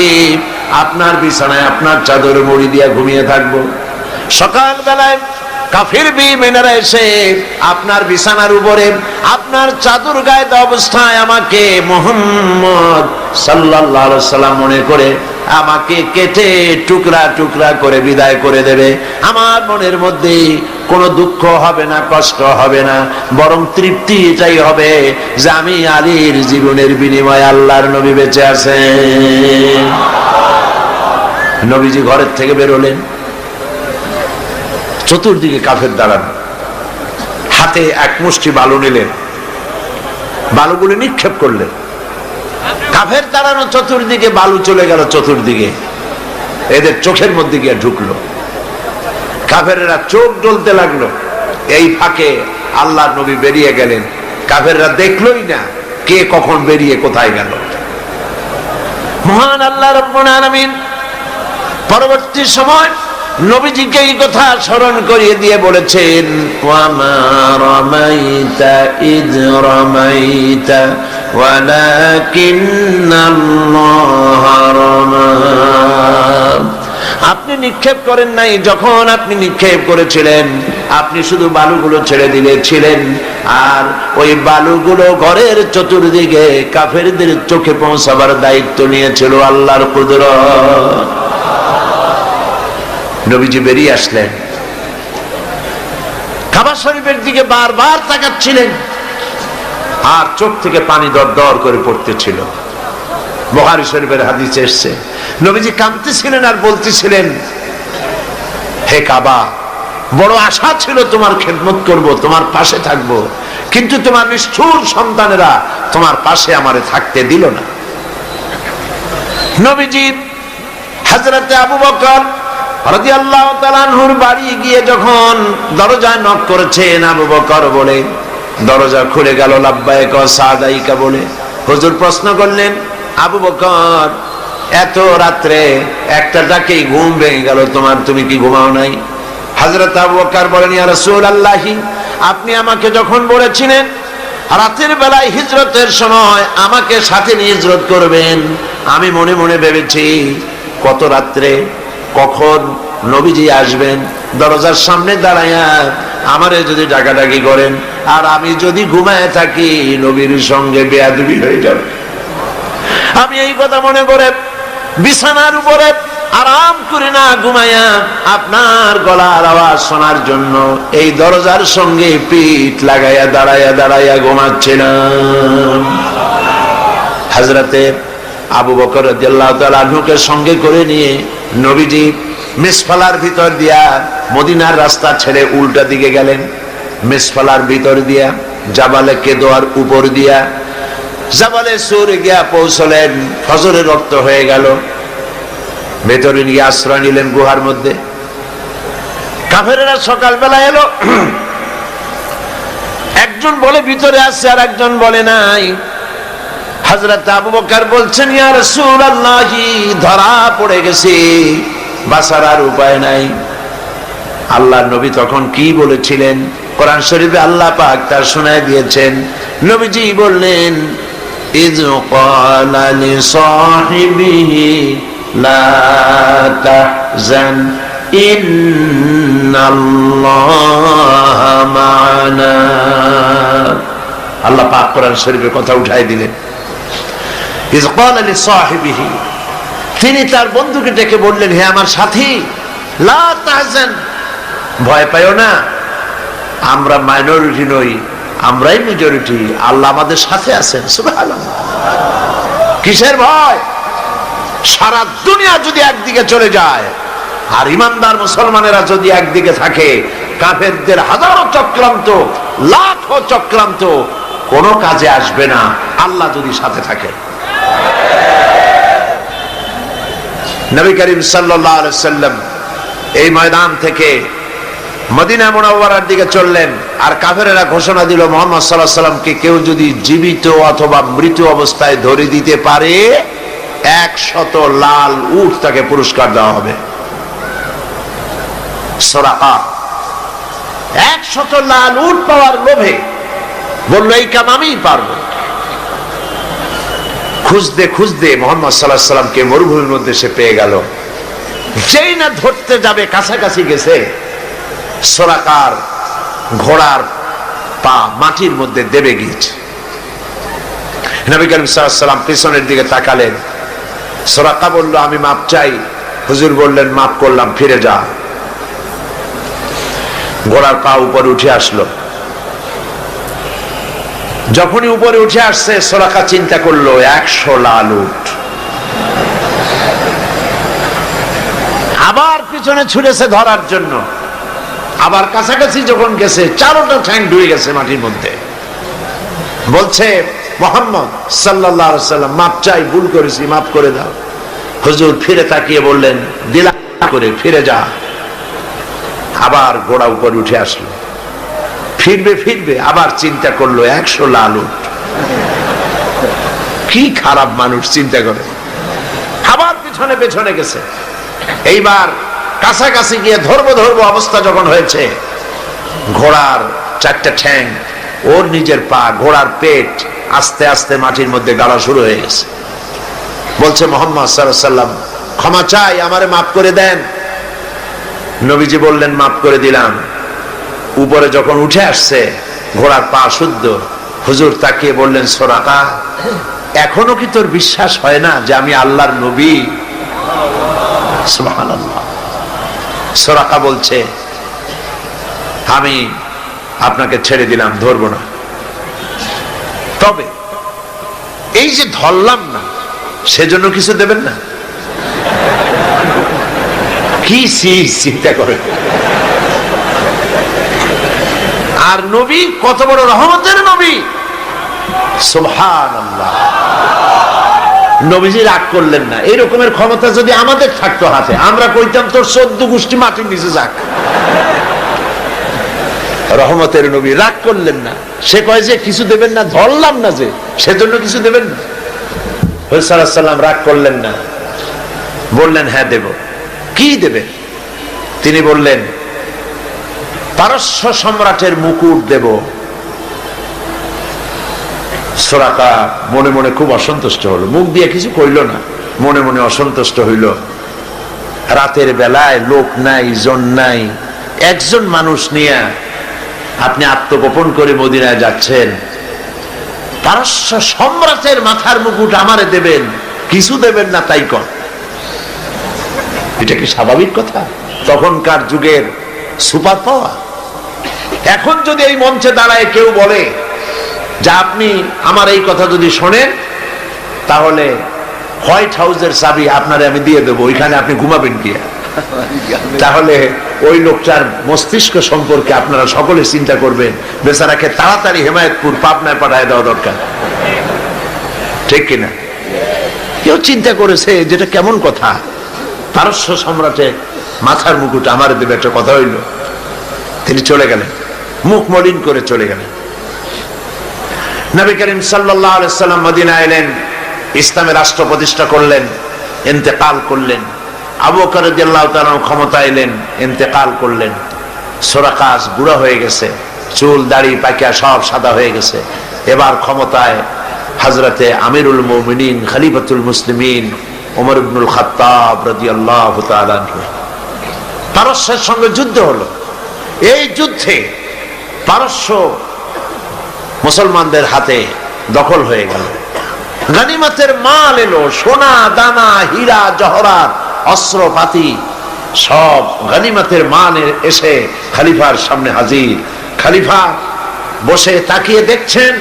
আপনার বিছানায় আপনার চাদর মুড়ি দিয়া ঘুমিয়ে থাকবো। সকাল বেলায় কাফির বেঈমানেরা এসে আপনার বিছানার উপরে আপনার চাদর গায়ে দেওয়া অবস্থায় আমাকে মুহাম্মদ সাল্লাল্লাহু আলাইহি ওয়াসাল্লাম মনে করে আমাকে কেটে টুকরা টুকরা করে বিদায় করে দেবে। আমার মনের মধ্যে কোনো দুঃখ হবে না, কষ্ট হবে না, বরং তৃপ্তি এটাই হবে যে আমি আলীর জীবনের বিনিময়ে আল্লাহর নবী বেঁচে আছেন। নবীজি ঘরের থেকে বেরোলেন, চতুর্দিকে কাফের দাঁড়ানো, হাতে এক মুষ্টি বালু নিলেন, বালুগুলি নিক্ষেপ করলেন। কাফের দাঁড়ানো চতুর্দিকে, বালু চলে গেল চতুর্দিকে, এদের চোখের মধ্যে গিয়ে ঢুকলো। কাফেররা চোখ জ্বলতে লাগলো। এই ফাঁকে আল্লাহর নবী বেরিয়ে গেলেন, কাফেররা দেখলোই না কে কখন বেরিয়ে কোথায় গেল। মহান আল্লাহ রাব্বুল আলামিন পরবর্তী সময় নবীজিকে এই কথা স্মরণ করিয়ে দিয়ে বলেছেন, ওয়ামা রামাইতা ইয রামাইতা ওয়ালাকিন্নাল্লাহা রামা। আপনি নিক্ষেপ করেন নাই, যখন আপনি নিক্ষেপ করেছিলেন আপনি শুধু বালুগুলো ছেড়ে দিয়েছিলেন, আর ওই বালুগুলো ঘরের চতুর্দিকে কাফেরদের চোখে পৌঁছাবার দায়িত্ব নিয়েছিল আল্লাহর কুদরত। নবীজি বেরিয়ে আসলেন, কাবা শরীফের দিকে বারবার তাকাচ্ছিলেন, আর চোখ থেকে পানি দর দর করে পড়তেছিল। বুখারী শরীফের হাদিসে এসেছে, নবীজি কাঁদতেছিলেন আর বলতেছিলেন, হে কাবা, বড় আশা ছিল তোমার খেদমত করব, তোমার পাশে থাকব, কিন্তু তোমার নিষ্ঠুর সন্তানেরা তোমার পাশে আমারে থাকতে দিল না। নবীজি হযরতে আবু বকর রাদিয়াল্লাহু তাআলা আনহুর বাড়ি গিয়ে যখন দরজায় নক করেছেন, আবু বকর বলে দরজা খুলে গেল, লাব্বাইক ওয়া সাদাইকা বলে। হুজুর প্রশ্ন করলেন, আবু বকর এত রাত্রে একটা ডাকেই ঘুম ভেঙে গেল তোমার, তুমি কি ঘুমাও নাই? হযরত আবু বকর বলেন, ইয়া রাসূলুল্লাহ, আপনি আমাকে যখন বলেছিলেন রাতের বেলায় হিজরতের সময় আমাকে সাথে নিয়ে হিজরত করবেন, আমি মনে মনে ভেবেছি কত রাত্রে কখন নবীজি আসবেন, দরজার সামনে দাঁড়াইয়া আমারে যদি ডাকাডাকি করেন আর আমি যদি ঘুমায় থাকি নবীর সঙ্গে বেয়াদবি হয়ে যাবে। আমি এই কথা মনে করে বিছানার উপরে আরাম করে না ঘুমাইয়া আপনার গলার আওয়াজ শোনার জন্য এই দরজার সঙ্গে পিঠ লাগাইয়া দাঁড়াইয়া দাঁড়াইয়া ঘুমাচ্ছিলাম। হযরতে আবু বকর রাদিয়াল্লাহু তাআলা আনহুকে সঙ্গে করে নিয়ে নবীজি মিসফালার ভিতর দিয়া মদিনার রাস্তা ছেড়ে উল্টা দিকে গেলেন। মিসফালার ভিতর দিয়া জাবালে কেদোয়ার উপর দিয়া জাবালে সুর গিয়া পৌঁছলেন। ফজরের রক্ত হয়ে গেল, ভেতরে নিয়ে আশ্রয় নিলেন গুহার মধ্যে। কাফেরেরা সকালবেলা এলো, একজন বলে ভিতরে আছে আর একজন বলে নাই। হযরত আবু বকর বলছেন, ইয়া রাসূলুল্লাহ, ধরা পড়ে গেছে, বাঁচার আর উপায় নাই। আল্লাহর নবী তখন কি বলেছিলেন কোরআন শরীফে আল্লাহ পাক তার শোনায় দিয়েছেন। নবীজি বললেন, ইয ক্বালা লিসাহিবিহি লা তাহজান ইন্নাল্লাহা মা'ানা। আল্লাহ পাক কোরআন শরীফের কথা উঠাই দিলেন। ইয ক্বালা লিসাহিবিহি, তিনি তার বন্ধুকে ডেকে বললেন, হে আমার সাথী, লা তাহজান, ভয় পাইও না, আমরা মাইনরিটি নই, আমরাই মেজরিটি, আল্লাহ আমাদের সাথে আছেন। সুবহানাল্লাহ। কিসের ভয়? সারা দুনিয়া যদি একদিকে চলে যায় আর ইমানদার মুসলমানেরা যদি একদিকে থাকে, কাফেরদের হাজারো চক্রান্ত, লাখো চক্রান্ত কোনো কাজে আসবে না আল্লাহ যদি সাথে থাকে। নবী করিম সাল্লাল্লাহু আলাইহি ওয়াসাল্লাম এই ময়দান থেকে মদিনা মুনাওয়ারার দিকে চললেন, আর কাফেরেরা ঘোষণা দিল, মুহাম্মদ সাল্লাল্লাহু আলাইহি ওয়াসাল্লামকে কেউ যদি জীবিত অথবা মৃত অবস্থায় ধরে দিতে পারে 100 লাল উট তাকে পুরস্কার দেওয়া হবে। সুরাকা 100 লাল উট পাওয়ার লোভে বলল, এই কাম আমিই পারবো। খুঁজতে খুঁজতে মুহাম্মদ সাল্লাল্লাহু আলাইহি ওয়াসাল্লামকে মরুভূমির মধ্যে সে পেয়ে গেল। যেই না ধরতে যাবে কাছাকাছি গেছে, সুরাকার ঘোড়ার পা মাটির মধ্যে দেবে গিয়েছে। নবী করিম সাল্লাল্লাহু আলাইহি ওয়াসাল্লাম পিছনের দিকে তাকালেন। সুরাকা বলল, আমি মাপ চাই। হুজুর বললেন, মাপ করলাম, ফিরে যা। ঘোড়ার পা উপরে উঠে আসলো। যখনই উপরে উঠে আসছে, সুরাকা চিন্তা করলো 100 লাল উট। আবার পিছনে ছুটেছে ধরার জন্য। আবার কাছাকাছি যখন গেছে, 4টা ঠ্যাং ডুবে গেছে মাটির মধ্যে। বলছে, মুহাম্মদ সাল্লাল্লাহু আলাইহি ওয়াসাল্লাম, মাপ চাই, ভুল করেছি, মাফ করে দাও। হুজুর ফিরে তাকিয়ে বললেন, দিলা করে ফিরে যা। আবার ঘোড়া উপরে উঠে আসলো। ফিরবে ফিরবে, আবার চিন্তা করলো 100 লাল উট। কি খারাপ মানুষ, চিন্তা করে আবার পিছনে পেছনে গেছে। এইবার কাছাকাছি গিয়ে ধরবো ধরবো অবস্থা যখন হয়েছে, ঘোড়ার 4টা ঠ্যাং, ওর নিজের পা, ঘোড়ার পেট আস্তে আস্তে মাটির মধ্যে গাড়া শুরু হয়ে গেছে। বলছে, মুহাম্মদ সাল্লাল্লাহু আলাইহি ওয়াসাল্লাম, ক্ষমা চাই, আমারে মাফ করে দেন। নবীজি বললেন, মাফ করে দিলাম। উপরে যখন উঠে আসছে, ঘোড়ার পা শুদ্ধ। হুজুর তাকিয়ে বললেন, সুরাকা, এখনো কি তোর বিশ্বাস হয় না যে আমি আল্লাহর নবী? সুবহানাল্লাহ। সুরাকা বলছে, আমি আপনাকে ছেড়ে দিলাম, ধরবো না। তবে এই যে ধরলাম না, সেজন্য কিছু দেবেন না? কি চিন্তা করে আর নবী কত বড় রহমতের নবী, সুবহানাল্লাহ। নবীজি রাগ করলেন না। এই রকমের ক্ষমতা যদি আমাদের থাকতো হাতে, আমরা কইতাম তোর 14 গোষ্ঠী মাটির নিচে যাক। রহমতের নবী রাগ করলেন না। সে কয় যে কিছু দেবেন না, ধরলাম না যে সেজন্য কিছু দেবেন না। হুজুর সাল্লাল্লাহু আলাইহি ওয়াসাল্লাম রাগ করলেন না, বললেন হ্যাঁ দেব। কি দেবেন? তিনি বললেন পারস্য সম্রাটের মুকুট দেব। সুরাকা মনে মনে খুব অসন্তুষ্ট হলো, মুখ দিয়ে কিছু কইল না, মনে মনে অসন্তুষ্ট হইল। রাতের বেলায় লোক নাই, জন নাই, একজন মানুষ নিয়ে আপনি আত্মগোপন করে মদিনায় যাচ্ছেন, পারস্য সম্রাটের মাথার মুকুট আমারে দেবেন, কিছু দেবেন না তাই কর। এটা কি স্বাভাবিক কথা? তখনকার যুগের সুপার পাওয়ার। এখন যদি এই মঞ্চে দাঁড়ায় কেউ বলে যে আপনি আমার এই কথা যদি শোনেন তাহলে হোয়াইট হাউসের চাবি আপনারে আমি দিয়ে দেবো, ওইখানে আপনি ঘুমাবেন কি, তাহলে ওই লোকটার মস্তিষ্ক সম্পর্কে আপনারা সকলে চিন্তা করবেন, বেচারাকে তাড়াতাড়ি হেমায়েতপুর পাবনায় পাঠায় দেওয়া দরকার, ঠিক কিনা? কেউ চিন্তা করেছে যেটা কেমন কথা, পারস্য সম্রাটের মাথার মুকুট আমার দেবে, একটা কথা হইল। তিনি চলে গেলেন, মুখ মলিন করে চলে গেলেন। নবী করিম সাল্লাল্লাহু আলাইহি সাল্লাম মদিনায় এলেন, ইসলামের রাষ্ট্র প্রতিষ্ঠা করলেন, ইন্তেকাল করলেন। আবু বকর রাদিয়াল্লাহু তাআলা ক্ষমতা এলেন, ইন্তেকাল করলেন। সুরাকা বুড়া হয়ে গেছে, চুল দাড়ি পাকিয়া সব সাদা হয়ে গেছে। এবার ক্ষমতায় হযরতে আমিরুল মুমিনিন খলিফাতুল মুসলিমিন ওমর ইবনুল খাত্তাব রাদিয়াল্লাহু তাআলা আনহু। পারস্যের সঙ্গে যুদ্ধ হলো। এই যুদ্ধে পারস্য মুসলমানদের হাতে দখল হয়ে গেল। গনিমতের মাল এলো, সোনা দানা হীরা জহরাত অস্ত্রপাতি সব গনিমতের মাল এসে খলিফার সামনে হাজির। খলিফা বসে তাকিয়ে দেখছেন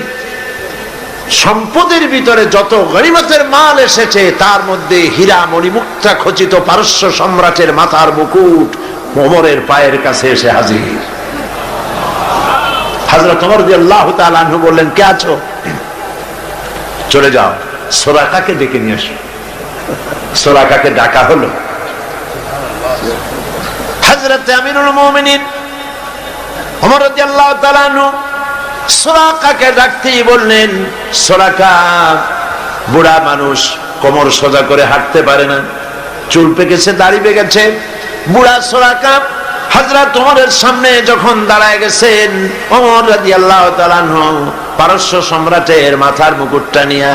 সম্পদের ভিতরে যত গনিমতের মাল এসেছে তার মধ্যে হীরা মণিমুক্তা খচিত পারস্য সম্রাটের মাথার মুকুট ওমরের পায়ের কাছে এসে হাজির। হযরত ওমর রাদিয়াল্লাহু তাআলা আনহু বললেন, কে আছো? চলে যাও, সুরাকাকে ডেকে নিয়ে আসো। সুরাকাকে ডাকা হলো। হযরত আমিরুল মুমিনিন ওমর রাদিয়াল্লাহু তাআলা আনহু সুরাকাকে ডাকতেই বললেন, সুরাকা বুড়া মানুষ, কোমর সোজা করে হাঁটতে পারে না, চুল পেকেছে, দাড়ি পেকেছে। বুড়া সুরাকা হযরত ওমরের সামনে যখন দাঁড়ায় গেছেন, ওমর রাদিয়াল্লাহু তাআলা আনহু পারস্য সম্রাটের মাথার মুকুটটা নিয়ে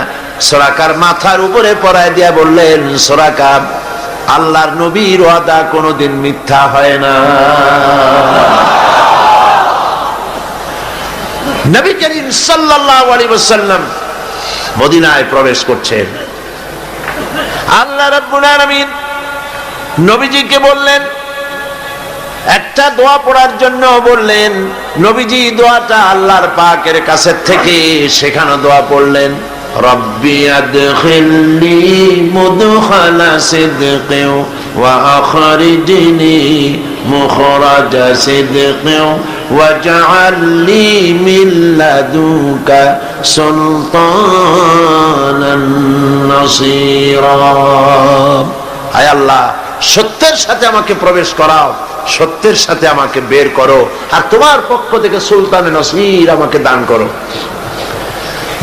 সুরাকার মাথার উপরে পরায় দিয়া বললেন, সুরাকা আল্লাহর নবীর ওয়াদা কোনোদিন মিথ্যা হয় না। নবী করিম সাল্লাল্লাহু আলাইহি ওয়াসাল্লাম মদিনায় প্রবেশ করছেন। আল্লাহ রাব্বুল আলামিন নবীজিকে বললেন, একটা দোয়া পড়ার জন্য বললেন। নবীজি দোয়াটা আল্লাহর পাকের কাছে থেকে সেখানে দোয়া পড়লেন, রব্বি আদখিলনি মুদখালা সিদকিন ওয়া আখরিজনি মুখরাজা সিদকিন ওয়াজআল লি মিন লাদুনকা সুলতানান নাসীরা। আয় আল্লাহ, সত্যের সাথে আমাকে প্রবেশ করাও, সত্যের সাথে আমাকে বের করো, আর তোমার পক্ষ থেকে সুলতানে নসীর আমাকে দান করো।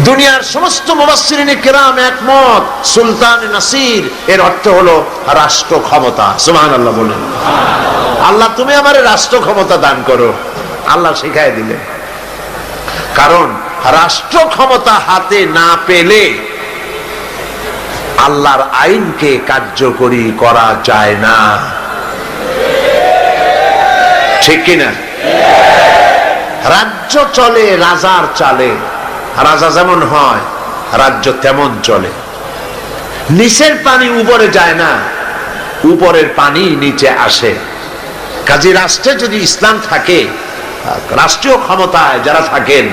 দুনিয়ার সমস্ত মুফাসসিরিনে কেরাম একমত, সুলতানে নসীর এর অর্থ হলো রাষ্ট্র ক্ষমতা। সুবহানাল্লাহ বলেন। আল্লাহ তুমি আমারে রাষ্ট্র ক্ষমতা দান করো। আল্লাহ শিখায় দিলেন, কারণ রাষ্ট্র ক্ষমতা হাতে না পেলে আল্লাহর আইনকে কার্যকরী করা যায় না, ঠিক কিনা? রাজ্য চলে রাজার চালে, রাজা যেমন হয় রাজ্য তেমন চলে। নিচের পানি উপরে যায় না, উপরের পানি নিচে আসে। কাজে রাষ্ট্রে যদি ইসলাম থাকে, রাষ্ট্রীয় ক্ষমতায় যারা থাকেন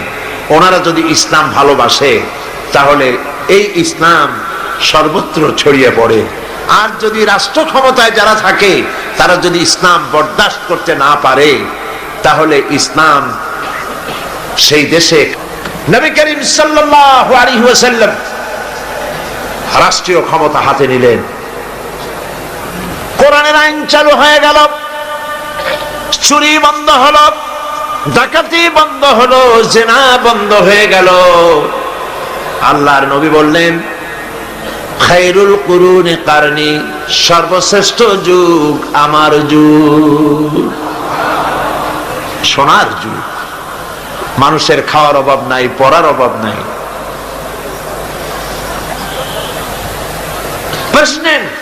ওনারা যদি ইসলাম ভালোবাসে তাহলে এই ইসলাম সর্বত্র ছড়িয়ে পড়ে। আর যদি রাষ্ট্র ক্ষমতায় যারা থাকে তারা যদি ইসলাম বরদাস্ত করতে না পারে তাহলে ইসলাম সেই দেশে নবী করিম সাল্লাল্লাহু আলাইহি ওয়াসাল্লাম রাষ্ট্রীয় ক্ষমতা হাতে নিলেন। কোরআনের আইন চালু হয়ে গেল, চুরি বন্ধ হলো, ডাকাতি বন্ধ হলো, জিনা বন্ধ হয়ে গেল। আল্লাহর নবী বললেন, খায়রুল কুরুনি কারনি, সর্বশ্রেষ্ঠ যুগ আমার যুগ, সোনার যুগ। মানুষের খাওয়ার অভাব নাই, পড়ার অভাব নাই। প্রেসিডেন্ট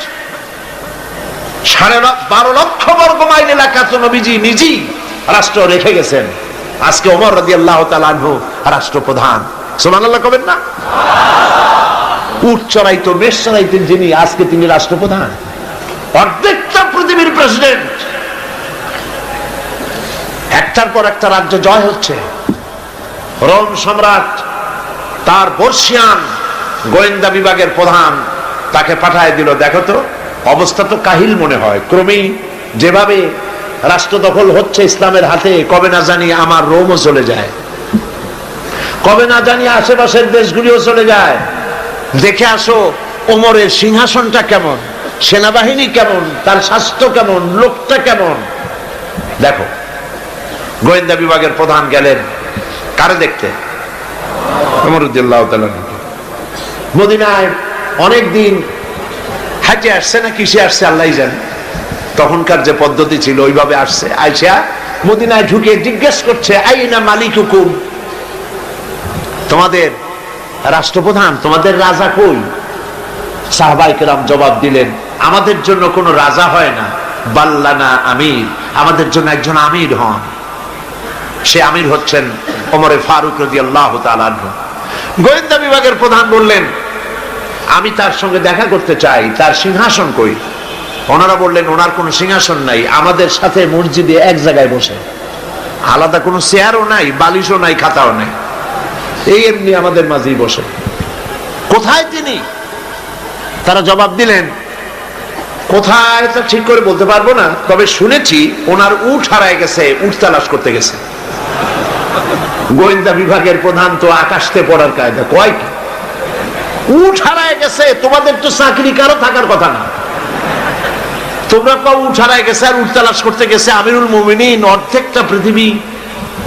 12.5 লক্ষ বর্গ মাইল এলাকা তো নবীজি নিজেই রাষ্ট্র রেখে গেছেন। আজকে ওমর রাদিয়াল্লাহু তাআলা আনহু রাষ্ট্রপ্রধান। সুবহানাল্লাহ কবেন না? উট চড়াইতো, মেষ চড়াইতেন যিনি, আজকে তিনি রাষ্ট্রপ্রধান। অর্ধেকটা পৃথিবীর প্রেসিডেন্ট। একটার পর একটা রাজ্য জয় হচ্ছে। রোম সম্রাট তার বর্ষিয়ান গোয়েন্দা বিভাগের প্রধান তাকে পাঠায় দিল, দেখো তো অবস্থা তো কাহিল মনে হয়, ক্রমেই যেভাবে রাষ্ট্র দখল হচ্ছে ইসলামের হাতে, কবে না জানি আমার রোমও চলে যায়, কবে না জানি আশেপাশের দেশগুলিও চলে যায়। দেখে আসো ওমরের সিংহাসনটা কেমন, সেনাবাহিনী কেমন, তার স্বাস্থ্য কেমন, লোকটা কেমন। দেখো, গোয়েন্দা বিভাগের প্রধান গেলেন কারে দেখতে? ওমর রাদিয়াল্লাহু তাআলা। মদিনায় অনেকদিন হাঁটে আসছে না কিসে আসছে আল্লাহই জানে, তখনকার যে পদ্ধতি ছিল ওইভাবে আসছে। আইসা মদিনায় ঢুকে জিজ্ঞেস করছে, আইনা মালিকুকুম, তোমাদের রাষ্ট্রপ্রধান, তোমাদের রাজা কই? সাহাবায়ে কেরাম জবাব দিলেন, আমাদের জন্য কোনো রাজা হয় না, বাল্লানা আমির, আমাদের জন্য একজন আমির হন। সে আমির হচ্ছেন ওমরে ফারুক রাদিয়াল্লাহু তাআলা আনহু। গোয়েন্দা বিভাগের প্রধান বললেন, আমি তার সঙ্গে দেখা করতে চাই, তার সিংহাসন কই? ওনারা বললেন, ওনার কোনো সিংহাসন নাই, আমাদের সাথে মসজিদে এক জায়গায় বসে, আলাদা কোনো চেয়ারও নাই, বালিশও নাই, খাতাও নাই, এই এমনি আমাদের মাঝেই বসে। কোথায় তিনি? তারা জবাব দিলেন, কোথায় তা ঠিক করে বলতে পারবো না, তবে শুনেছি ওনার উট হারায় গেছে, উট তালাশ করতে গেছে। গোয়েন্দা বিভাগের প্রধান তো আকাশতে পড়ার কায়দা, কয় কি উট হারায় গেছে? তোমাদের তো চাকরি কারো থাকার কথা না, তোমরা কও উট হারায় গেছে আর উট তালাশ করতে গেছে। আমিরুল মুমিনিন, অর্ধেকটা পৃথিবী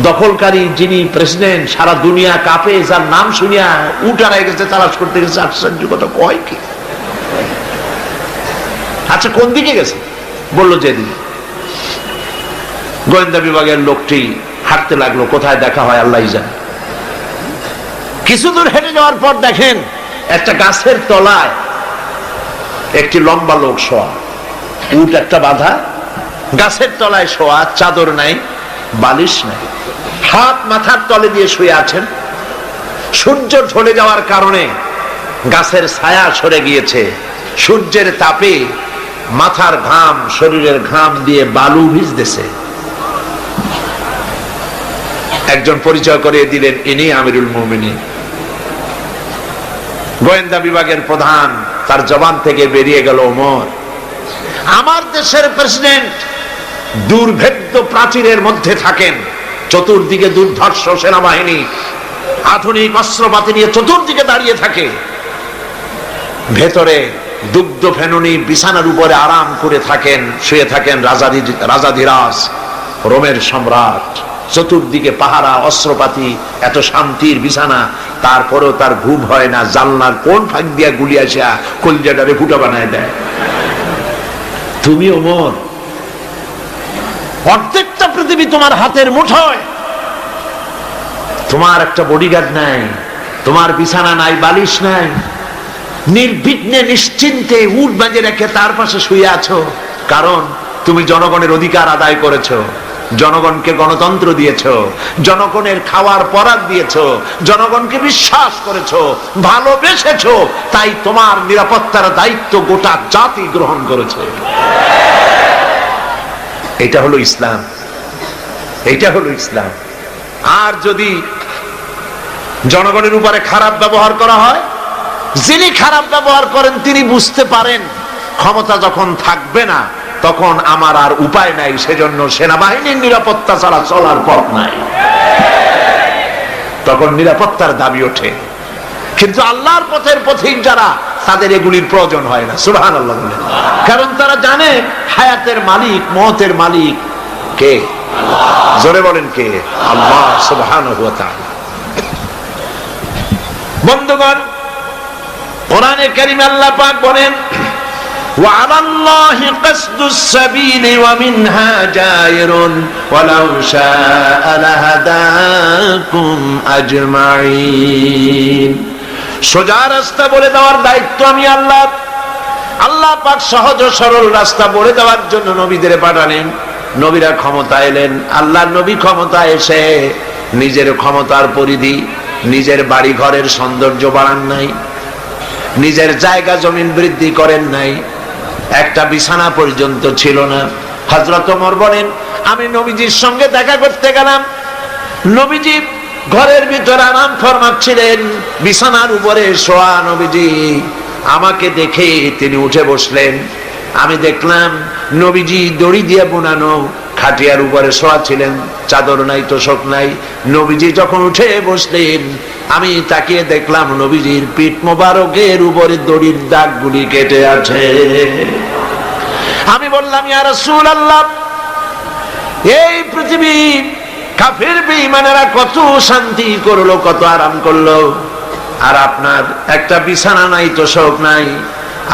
দখলকারী যিনি প্রেসিডেন্ট, সারা দুনিয়া কাঁপে যার নাম শুনিয়া উট হারায় গেছে, তালাশ করতে গেছে, আশ্চর্য কথা, কয় কি? আচ্ছা কোন দিকে গেছে? বললো যেদিকে। গোয়েন্দা বিভাগের লোকটি হাঁটতে লাগলো, কোথায় দেখা হয় আল্লাহই জানে। কিছু দূর হেঁটে যাওয়ার পর দেখেন একটা গাছের তলায় একটি লম্বা লোক শোয়া, উট একটা বাঁধা, গাছের তলায় শোয়া, চাদর নাই, বালিশ নাই, হাত মাথার তলে দিয়ে শুয়ে আছেন। সূর্য ঢলে যাওয়ার কারণে গাছের ছায়া সরে গিয়েছে, সূর্যের তাপে মাথার ঘাম, শরীরের ঘাম দিয়ে বালু ভিজতেছে। একজন পরিচয় করিয়ে দিলেন, ইনি আমিরুল মুমিনিন। গোয়েন্দা বিভাগের প্রধান, তার জবান থেকে বেরিয়ে গেল, ওমর, আমার দেশের প্রেসিডেন্ট দুর্ভেদ্য প্রাচীরের মধ্যে থাকেন, চতুর্দিকে দুর্ধর্ষ সেনাবাহিনী আধুনিক অস্ত্রপাতি নিয়ে চতুর্দিকে দাঁড়িয়ে থাকে, ভেতরে দুগ্ধ ফেনুনি বিছানার উপরে আরাম করে থাকেন, শুয়ে থাকেন রাজাধিরাজ রোমের সম্রাট, চতুর্দিকে পাহারা, অস্ত্রপাতি, এত শান্তির বিছানা, তারপরেও তার ঘুম হয় না। জানলার কোন ফাঁক দিয়া গুলি আসা কলিজাটারে ফুটা বানায় দেয়। তুমি ওমর, অর্ধেকটা পৃথিবী তোমার হাতের মুঠোয়, তোমার একটা বডিগার্ড নাই, তোমার বিছানা নাই, বালিশ নাই, নির্বিঘ্নে নিশ্চিন্তে উট বাঁধে রেখে তার পাশে শুয়ে আছো, কারণ তুমি জনগণের অধিকার আদায় করেছো, জনগণকে গণতন্ত্র দিয়েছো, জনগণের খাওয়ার পরাগ দিয়েছো, জনগণকে বিশ্বাস করেছো, ভালোবেসেছো, তাই তোমার নিরাপত্তার দায়িত্ব গোটা জাতি গ্রহণ করেছে। এটা হলো ইসলাম, এটা হলো ইসলাম। আর যদি জনগণের উপরে খারাপ ব্যবহার করা হয়, যিনি খারাপ ব্যবহার করেন তিনি বুঝতে পারেন ক্ষমতা যখন থাকবে না তখন আমার আর উপায় নাই, সেজন্য সেনাবাহিনীর নিরাপত্তা ছাড়া চলার পথ নাই। তখন নিরাপত্তার দাবি ওঠে। কিন্তু আল্লাহর পথের পথিক যারা, তাদের এগুলির প্রয়োজন হয় না। সুবহানাল্লাহ বলেন। কারণ তারা জানে হায়াতের মালিক, মওতের মালিক কে? জোরে বলেন কে? আল্লাহ সুবহানাহু ওয়া তাআলা। বন্ধুগণ, কোরআনে কারীমে আল্লাহ পাক বলেন, ওয়া আলাল্লাহি কাসদুস সাবিলি ওয়া মিনহা জায়রুন ওয়া লাউ শাআ লাহাদাকুম আজমাইন। সোজা রাস্তা বলে দেওয়ার দায়িত্ব আমি আল্লাহ। আল্লাহ পাক সহজ ও সরল রাস্তা বলে দেওয়ার জন্য নবীদের পাঠালেন। নবীরা ক্ষমতা এলেন। আল্লাহর নবী ক্ষমতা এসে নিজের ক্ষমতার পরিধি, নিজের বাড়ি ঘরের সৌন্দর্য বাড়ান নাই, নিজের জায়গা জমিন বৃদ্ধি করেন নাই, একটা বিছানা পর্যন্ত ছিল না। হযরত ওমর বলেন, আমি নবীজির সঙ্গে দেখা করতে গেলাম। নবীজি ঘরের ভিতরে আরাম ফরমাচ্ছিলেন, বিছানার উপরে শোয়া নবীজি। আমাকে দেখে তিনি উঠে বসলেন। আমি দেখলাম নবীজি দড়ি দিয়ে বোনানো খাটিয়ার উপরে শোয়া ছিলেন, চাদর নাই, তোশক নাই। নবীজি যখন উঠে বসলেন, আমি তাকিয়ে দেখলাম নবীজির পিঠ মোবারকের উপরে দড়ির দাগগুলি কেটে আছে। আমি বললাম, ইয়া রাসূলুল্লাহ, এই পৃথিবী কাফির বেঈমানেরা কত শান্তি করলো, কত আরাম করলো, আর আপনার একটা বিছানা নাই, তোশক নাই।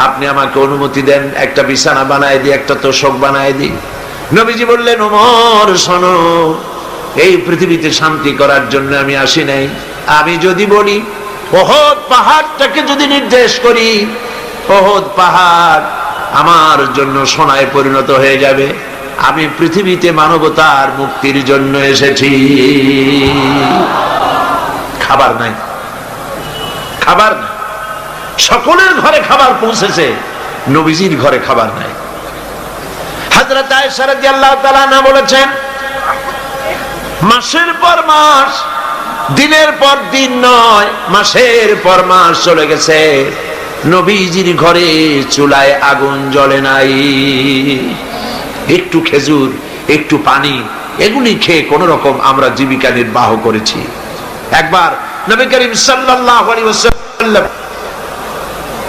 আপনি আমাকে অনুমতি দেন, একটা বিছানা বানায় দিই, একটা তোশক বানায় দিই। নবীজি বললেন, ওমর শোনো, এই পৃথিবীতে শান্তি করার জন্য আমি আসি নাই। আমি যদি বলি ওহদ পাহাড়টাকে যদি নির্দেশ করি, ওহদ পাহাড় আমার জন্য সোনায় পরিণত হয়ে যাবে। আমি পৃথিবীতে মানবতার মুক্তির জন্য এসেছি। খাবার নাই, খাবার নাই। সকলের ঘরে খাবার পৌঁছেছে, নবীজির ঘরে খাবার নাই। হযরত আয়েশা রাদিয়াল্লাহু তাআলা আনহা বলেছেন, মাসের পর মাস, দিনের পর দিন নয়, মাসের পর মাস চলে গেছে, নবীজির ঘরে চুলায় আগুন জ্বলে নাই। একটু খেজুর, একটু পানি, এগুলি খেয়ে কোন রকম আমরা জীবিকা নির্বাহ করেছি। একবার নবী করিম সাল্লাল্লাহু আলাইহি ওয়াসাল্লাম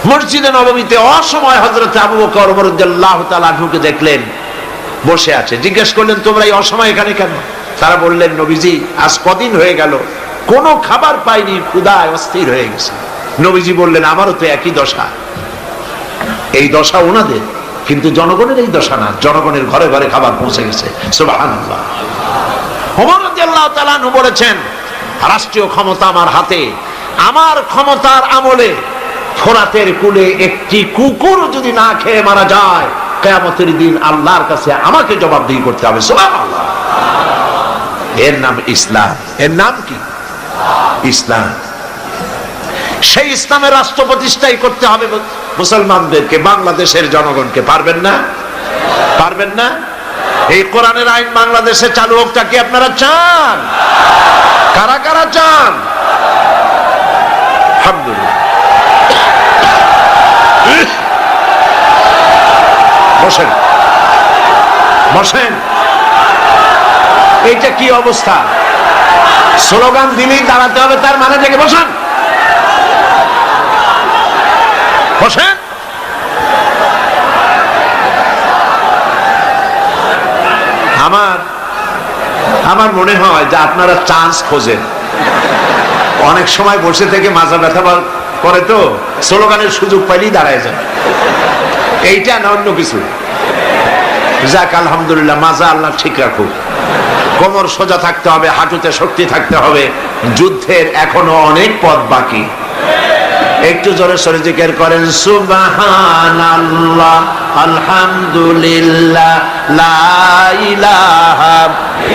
মসজিদে নববীতে অসময় হযরত আবু বকর রাদিয়াল্লাহু তাআলা আনহুকে দেখলেন বসে আছে। জিজ্ঞেস করলেন, তোমরা এই অসময় এখানে কেন? তারা বললেন, নবীজি আজ কদিন হয়ে গেল কোনো খাবার পাইনি, ক্ষুধায় অস্থির হয়ে গেছে। নবীজি বললেন, আমারও তো একই দশা। এই দশা ওনাদের, কিন্তু জনগণের এই দশা না। জনগণের ঘরে ঘরে খাবার পৌঁছে গেছে। সুবহানাল্লাহ। ওমর রাদিয়াল্লাহু তাআলা আনহু বলেছেন, রাষ্ট্রীয় ক্ষমতা আমার হাতে। আমার ক্ষমতার আমলে ফোরাতের কূলে একটি কুকুর যদি না খেয়ে মারা যায়, কিয়ামতের দিন আল্লাহর কাছে আমাকে জবাবদিহি করতে হবে। সুবহানাল্লাহ। এর নাম ইসলাম। এর নাম কি? ইসলাম। সেই ইসলামের রাষ্ট্র প্রতিষ্ঠাই করতে হবে মুসলমানদেরকে, বাংলাদেশের জনগণকে। পারবেন না? পারবেন না? এই কোরআনের আইন বাংলাদেশে চালু হোকটা কি আপনারা চান? কারা কারা চান? আলহামদুলিল্লাহ। বসেন, বসেন। এইটা কি অবস্থা? স্লোগান দিলেই দাঁড়াতে হবে, তার মানে থেকে বসেন, বসেন। আমার মনে হয় যে আপনারা চান্স খোঁজেন। অনেক সময় বসে থেকে মাজা ব্যথা করে, তো স্লোগানের সুযোগ পাইলেই দাঁড়ায় যান। এইটা না অন্য কিছু। যাক, আলহামদুলিল্লাহ, মাজা আল্লাহ ঠিক রাখুক। কোমর সোজা থাকতে হবে, হাঁটুতে শক্তি থাকতে হবে। যুদ্ধের এখনো অনেক পথ বাকি। একটু জোরে সরে জিকির করেন, সুবহানাল্লাহ, আলহামদুলিল্লাহ, লা ইলাহা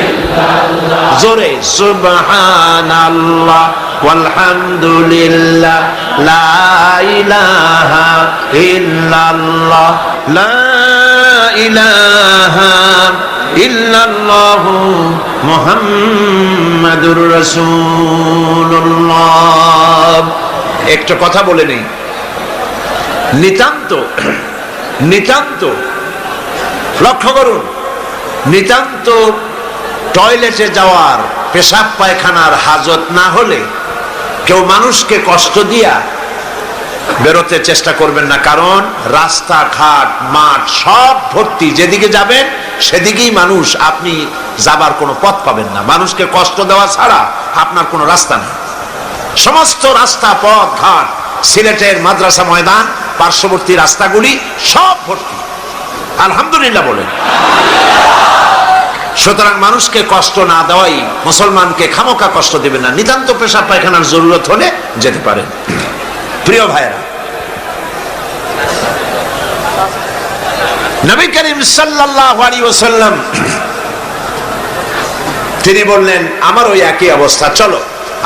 ইল্লাল্লাহ। জোরে, সুবহানাল্লাহ, আলহামদুলিল্লাহ, লা ইলাহা ইল্লাল্লাহ, লা ইলাহা ইল্লাল্লাহ, মুহাম্মাদুর রাসূলুল্লাহ। একটা কথা বলে নেই, নিতান্ত নিতান্ত লক্ষ্য করুন, নিতান্ত টয়লেটে যাওয়ার পেশাব পায়খানার হাজত না হলে কেউ মানুষকে কষ্ট দিয়া বেরোতে চেষ্টা করবেন না, কারণ রাস্তাঘাট মাঠ সব ভর্তি, যেদিকে যাবেন সেদিকেই মানুষ, আপনি যাবার কোনো পথ পাবেন না। মানুষকে কষ্ট দেওয়া ছাড়া আপনার কোনো রাস্তা নেই। সমস্ত রাস্তা পথ ঘাট, সিলেটের মাদ্রাসা ময়দান পার্শ্ববর্তী রাস্তাগুলি সব ভর্তি, আলহামদুলিল্লাহ বলেন। সুতরাং মানুষকে কষ্ট না দেওয়াই, মুসলমানকে খামোকা কষ্ট দেবেন না। নিতান্ত পেশাব পায়খানার জরুরত হলে যেতে পারেন। প্রিয় ভাইরা, নবী করিম সাল্লাল্লাহু আলাইহি ওয়াসাল্লাম তিনি বললেন, আমার ওই একই অবস্থা, চলো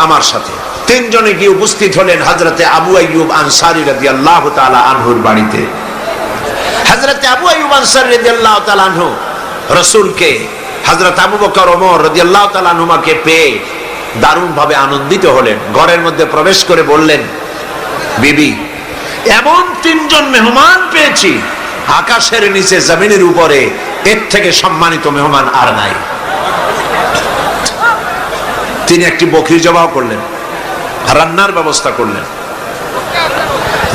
আমার সাথে। তিনজনে গিয়ে উপস্থিত হলেন হযরতে আবু আইয়ুব আনসারী রাদিয়াল্লাহু তাআলা আনহুর বাড়িতে। হযরতে আবু আইয়ুব আনসারী রাদিয়াল্লাহু তাআলা আনহু রাসূলকে, হযরত আবু বকর ওমর রাদিয়াল্লাহু তাআলা আনহুমাকে পেয়ে দারুণ ভাবে আনন্দিত হলেন। ঘরের মধ্যে প্রবেশ করে বললেন, বিবি, এমন তিনজন মেহমান পেয়েছি, আকাশের নিচে জমিনের উপরে এর থেকে সম্মানিত মেহমান আর নাই। তিনি একটি বকরি জবাই করলেন, রান্নার ব্যবস্থা করলেন,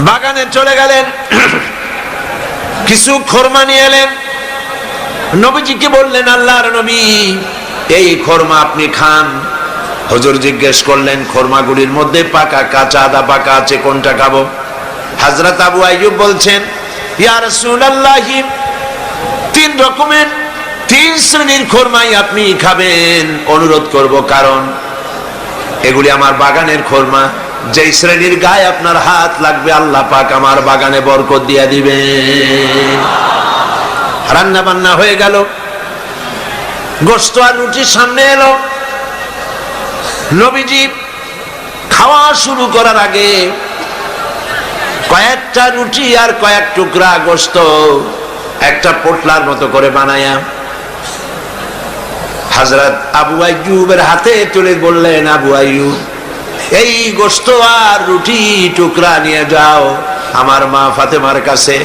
বাগানে চলে গেলেন, কিছু খোরমা নিয়ে এলেন, নবীজিকে বললেন, আল্লাহর নবী, এই খোরমা আপনি খান। হুজুর জিজ্ঞেস করলেন, খোরমাগুলির মধ্যে পাকা কাঁচা আদা পাকা আছে, কোনটা খাবো? হযরত আবু আইয়ুব বলছেন, ইয়া রাসূলুল্লাহ, তিন রকমের, তিন শ্রেণীর খোরমাই আপনি খাবেন, অনুরোধ করব, কারণ এগুলি আমার বাগানের খোরমা। যেই শ্রেণীর গায়ে আপনার হাত লাগবে আল্লাহ পাক আমার বাগানে বরকত দিয়ে দিবে। রান্না বান্না হয়ে গেল, গোশত আর রুটি সামনে এলো। নবীজি খাওয়া শুরু করার আগে কয়েকটা রুটি আর কয়েক টুকরা গোশত একটা পোটলার মতো করে বানায়া হযরত আবু আইয়ুবের হাতে তুলে বললেন, আবু আইয়ুব, এই গোশত আর রুটি টুকরা নিয়ে যাও আমার মা ফাতেমার কাছে।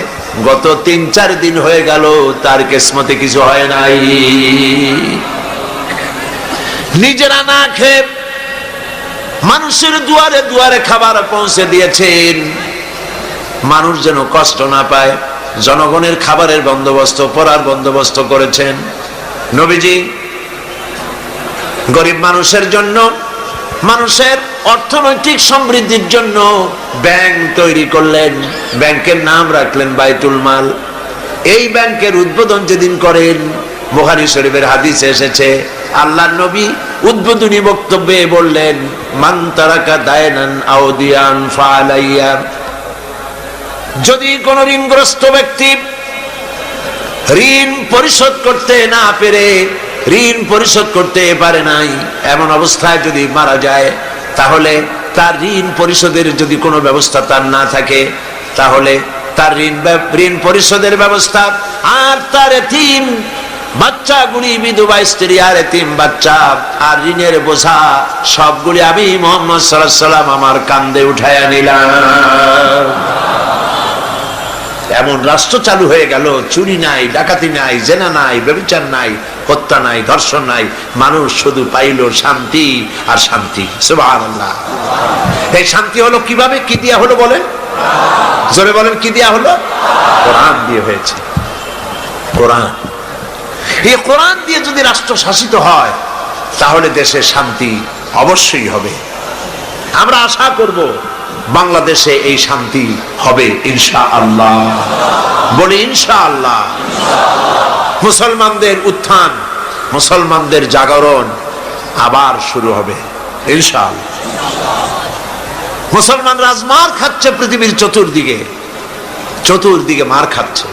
গত ৩-৪ দিন হয়ে গেল তার কিসমতে কিছু হয় নাই। নিজেরা না খেয়ে মানুষের দুয়ারে দুয়ারে খাবার পৌঁছে দিয়েছেন, মানুষ যেন কষ্ট না পায়, জনগণের খাবারের বন্দোবস্ত, পড়ার বন্দোবস্ত করেছেন। নবীজি গরিব মানুষের জন্য, মানুষের অর্থনৈতিক সমৃদ্ধির জন্য ব্যাংক তৈরি করলেন, ব্যাংকের নাম রাখলেন বাইতুল মাল। এই ব্যাংকের উদ্বোধন যেদিন করেন, বুখারী শরীফের হাদিসে এসেছে, আল্লাহর নবী উদ্বোধনী বক্তব্যে বললেন, মান তারাকা দায়নান আও দিয়ান ফালাইয়া, যদি কোন ঋণগ্রস্ত ব্যক্তি ঋণ পরিশোধ করতে না পেরে, ঋণ পরিশোধ করতে পারে নাই, এমন অবস্থায় যদি মারা যায়, তাহলে তার ঋণ পরিশোধের যদি কোনো ব্যবস্থা তার না থাকে, তাহলে তার ঋণ পরিশোধের ব্যবস্থা আর তার এতিম বাচ্চাগুলি, বিধবা স্ত্রী আর এতিম বাচ্চা আর ঋণের বোঝা সবগুলি আমি মুহাম্মদ সাল্লাল্লাহু আলাইহি ওয়াসাল্লাম আমার কাঁধে উঠাইয়া নিলাম। এমন রাষ্ট্র চালু হয়ে গেল, চুরি নাই, ডাকাতি নাই, জেনা নাই, ব্যভিচার নাই, হত্যা নাই, ধর্ষণ নাই, মানুষ শুধু পাইল শান্তি আর শান্তি। সুবহানাল্লাহ। এই শান্তি হলো কিভাবে, কি দিয়া হলো বলেন? জোরে বলেন, কি দিয়া হলো? কোরআন দিয়ে হয়েছে। কোরআন, এই কোরআন দিয়ে যদি রাষ্ট্র শাসিত হয় তাহলে দেশে শান্তি অবশ্যই হবে। আমরা আশা করব বাংলাদেশে এই শান্তি হবে ইনশাআল্লাহ। বলি ইনশাআল্লাহ। মুসলমানদের উত্থান, মুসলমানদের জাগরণ আবার শুরু হবে ইনশাআল্লাহ। মুসলমান রাজমার খাচ্ছে পৃথিবীর চতুর্দিকে, চতুর্দিকে মার খাচ্ছে।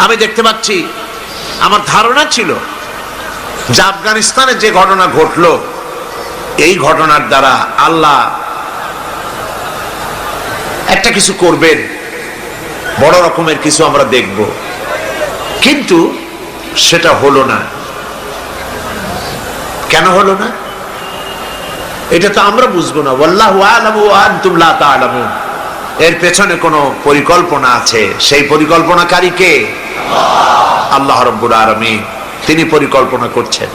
আমি দেখতে পাচ্ছি, আমার ধারণা ছিল যে আফগানিস্তানে যে ঘটনা ঘটলো, এই ঘটনার দ্বারা আল্লাহ একটা কিছু করবেন, বড় রকমের কিছু আমরা দেখব, কিন্তু সেটা হলো না। কেন হলো না এটা তো আমরা বুঝবো না। ওয়াল্লাহু আ'লামু ওয়া আনতুম লা তা'লামুন। এর পেছনে কোনো পরিকল্পনা আছে, সেই পরিকল্পনাকারী কে? আল্লাহ রাব্বুল আলামিন। তিনি পরিকল্পনা করছেন।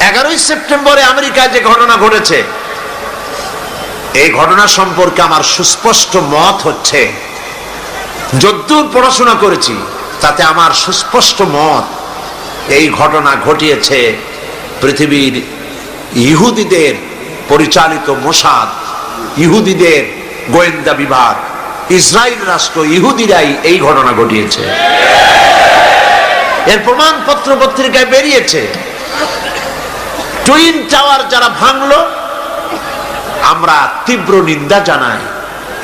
11ই সেপ্টেম্বরে আমেরিকায় যে ঘটনা ঘটেছে, এই ঘটনা সম্পর্কে আমার সুস্পষ্ট মত হচ্ছে, যদ্দূর পড়াশোনা করেছি তাতে আমার সুস্পষ্ট মত, এই ঘটনা ঘটিয়েছে পৃথিবীর ইহুদিদের পরিচালিত মোসাদ, ইহুদিদের গোয়েন্দা বিভাগ, ইসরায়েল রাষ্ট্র, ইহুদিরাই এই ঘটনা ঘটিয়েছে। এর প্রমাণপত্র পত্রিকায় বেরিয়েছে। টুইন টাওয়ার যারা ভাঙলো, আমরা তীব্র নিন্দা জানাই।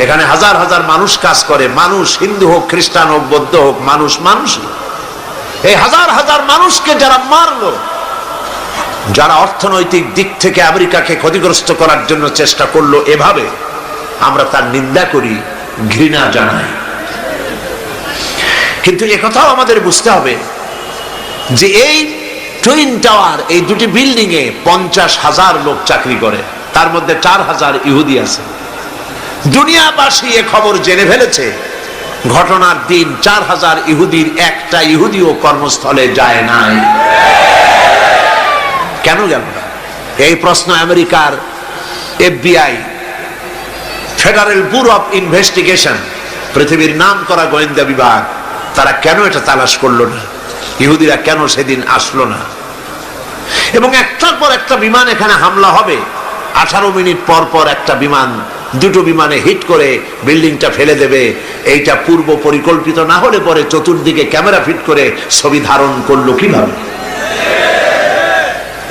এখানে হাজার হাজার মানুষ কাজ করে, মানুষ হিন্দু হোক, খ্রিস্টান হোক, বৌদ্ধ হোক, মানুষ মানুষই। এই হাজার হাজার মানুষকে যারা মারলো, যারা অর্থনৈতিক দিক থেকে আমেরিকাকে ক্ষতিগ্রস্ত করার জন্য চেষ্টা করলো, এভাবে আমরা তার নিন্দা করি, ঘৃণা জানাই। কিন্তু একথাও আমাদের বুঝতে হবে যে এই টুইন টাওয়ার, এই দুটি বিল্ডিং এ 50,000 লোক চাকরি করে, তার মধ্যে 4,000 ইহুদি আছে। দুনিয়াবাসী এ খবর জেনে ফেলেছে। ঘটনার দিন 4,000 ইহুদির একটা ইহুদিও কর্মস্থলে যায় নাই। কেন গেল না? এই প্রশ্ন আমেরিকার FBI, federal bureau of investigation, পৃথিবীর নাম করা গোয়েন্দা বিভাগ, তারা কেন এটা তালাশ করলো না? ইহুদিরা কেন সেদিন আসলো না? এবং একটার পর একটা বিমান এখানে হামলা হবে, 18 মিনিট পর পর একটা বিমান, দুটো বিমানে হিট করে বিল্ডিংটা ফেলে দেবে। এইটা পূর্ব পরিকল্পিত না হলে পরে চতুর্দিকে ক্যামেরা ফিট করে ছবি ধারণ করলো কিভাবে?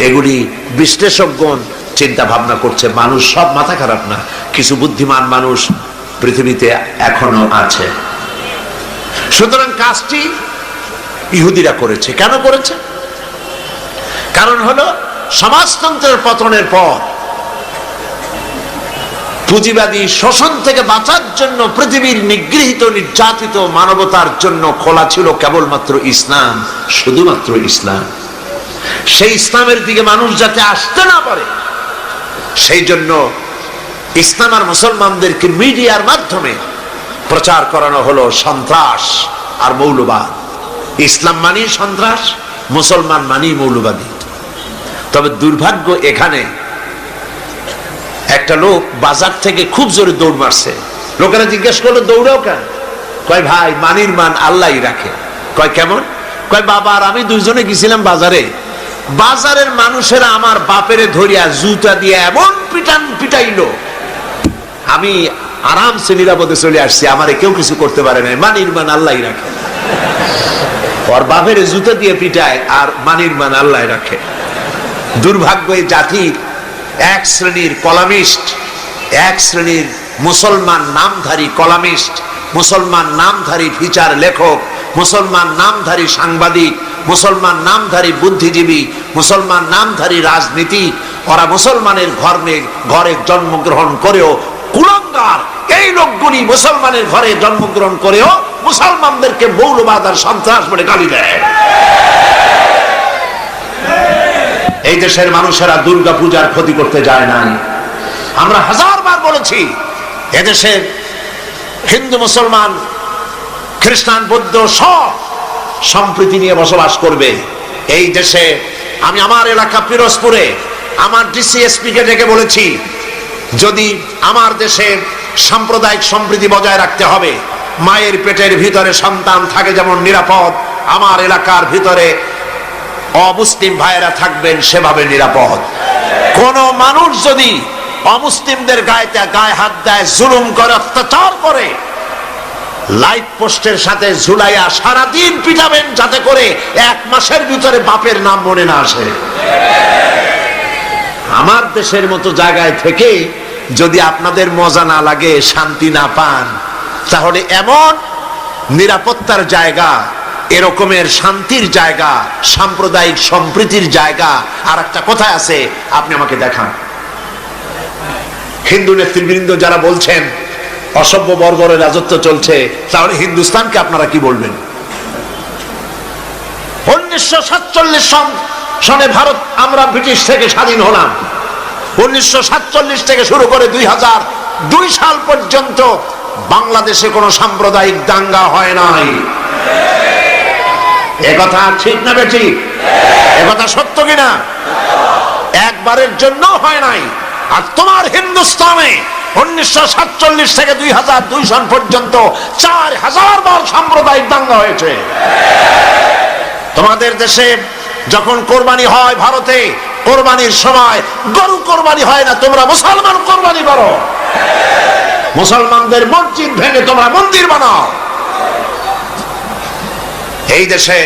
এগুলি বিশ্লেষকগণ চিন্তা ভাবনা করছে। মানুষ সব মাথা খারাপ না, কিছু বুদ্ধিমান মানুষ পৃথিবীতে এখনো আছে। সুতরাং কাজটি ইহুদিরা করেছে। কেন করেছে? কারণ হলো সমাজতন্ত্রের পতনের পর পুঁজিবাদী শোষণ থেকে বাঁচার জন্য পৃথিবীর নিগৃহীত, নির্যাতিত মানবতার জন্য খোলা ছিল কেবলমাত্র ইসলাম, শুধুমাত্র ইসলাম। সেই ইসলামের দিকে মানুষ যাতে আসতে না পারে, সেই জন্য ইসলাম আর মুসলমানদেরকে মিডিয়ার মাধ্যমে প্রচার করানো হলো সন্ত্রাস আর মৌলবাদ। ইসলাম মানি সন্ত্রাস, মুসলমান মানি মৌলবাদী। তবে দুর্ভাগ্য, এখানে একটা লোক বাজার থেকে খুব জোরে দৌড় মারছে। লোকেরা জিজ্ঞেস করলো, দৌড়াও কেন? কয়, ভাই মানির মান আল্লাহই রাখে। কয় কেমন? কয়, বাবা আর আমি দুইজনে গেছিলাম বাজারে, বাজারের মানুষেরা আমার বাপেরে ধরিয়া জুতা দিয়ে এমন পিটাইলো, আমি আরামসে নিরাপদে চলে আসছি, আমারে কেউ কিছু করতে পারে নাই, মানির মান আল্লাহই রাখে। ওর বাপের জুতা দিয়ে পিটায় আর মানির মান আল্লাহ রাখে। দুর্ভাগ্য, এই জাতির এক শ্রেণীর কলামিস্ট, এক শ্রেণীর মুসলমান নামধারী কলামিস্ট, মুসলমান নামধারী ফিচার লেখক, মুসলমান নামধারী সাংবাদিক, মুসলমান নামধারী বুদ্ধিজীবী, মুসলমান নামধারী রাজনীতিক, ওরা মুসলমানের ঘরে জন্মগ্রহণ করেও কুলাঙ্গার। এই লোকগুলি মুসলমানের ঘরে জন্মগ্রহণ করেও মুসলমানদেরকে মৌলবাদ আর সন্ত্রাস বলে গালি দেয়। এই দেশের মানুষেরা দুর্গা পূজার ক্ষতি করতে যায় নাই। আমরা হাজারবার বলেছি, এদেশের হিন্দু, মুসলমান, খ্রিস্টান, বৌদ্ধ সব সম্প্রীতি নিয়ে বসবাস করবে। এই দেশে আমি আমার এলাকা পিরোজপুরে আমার DCSP কে ডেকে বলেছি, যদি আমার দেশে সাম্প্রদায়িক সম্প্রীতি বজায় রাখতে হবে, মায়ের পেটের ভিতরে সন্তান থাকে যেমন নিরাপদ, আমার এলাকার ভিতরে অমুসলিম ভাইয়েরা থাকবেন সেভাবে নিরাপদ। কোন মানুষ যদি অমুসলিমদের গায়ে হাত দেয়, জুলুম করে, অত্যাচার করে, লাইট পোস্টের সাথে ঝুলাইয়া সারাদিন পিটাবেন, যাতে করে 1 মাসের ভিতরে বাপের নাম মনে না আসে। আমার দেশের মতো জায়গায় থেকে যদি আপনাদের মজা না লাগে, শান্তি না পান, তাহলে এমন নিরাপত্তার জায়গা, এরকমের শান্তির জায়গা, সাম্প্রদায়িক সম্প্রীতির জায়গা আর একটা কোথায় আছে আপনি আমাকে দেখান। হিন্দু নেতৃবৃন্দ যারা বলছেন অসভ্য বর্বরের রাজত্ব চলছে, তাহলে হিন্দুস্তানকে আপনারা কি বলবেন? 1947 সনে ভারত, আমরা ব্রিটিশ থেকে স্বাধীন হলাম। 1947 থেকে শুরু করে 2002 সাল পর্যন্ত বাংলাদেশে কোনো সাম্প্রদায়িক দাঙ্গা হয় নাই। একথা ঠিক না বেঠিক? একথা সত্য কিনা? একবারের জন্য হয় নাই। আর তোমার হিন্দুস্তানে 1947 থেকে 2002 সন পর্যন্ত 4000 বার সাম্প্রদায়িক দাঙ্গা হয়েছে। তোমাদের দেশে যখন কোরবানি হয়, ভারতে কোরবানির সময় গরু কোরবানি হয় না, তোমরা মুসলমান কোরবানি করো। মুসলমানদের মসজিদ ভেঙে তোমরা মন্দির বানাও। এই দেশে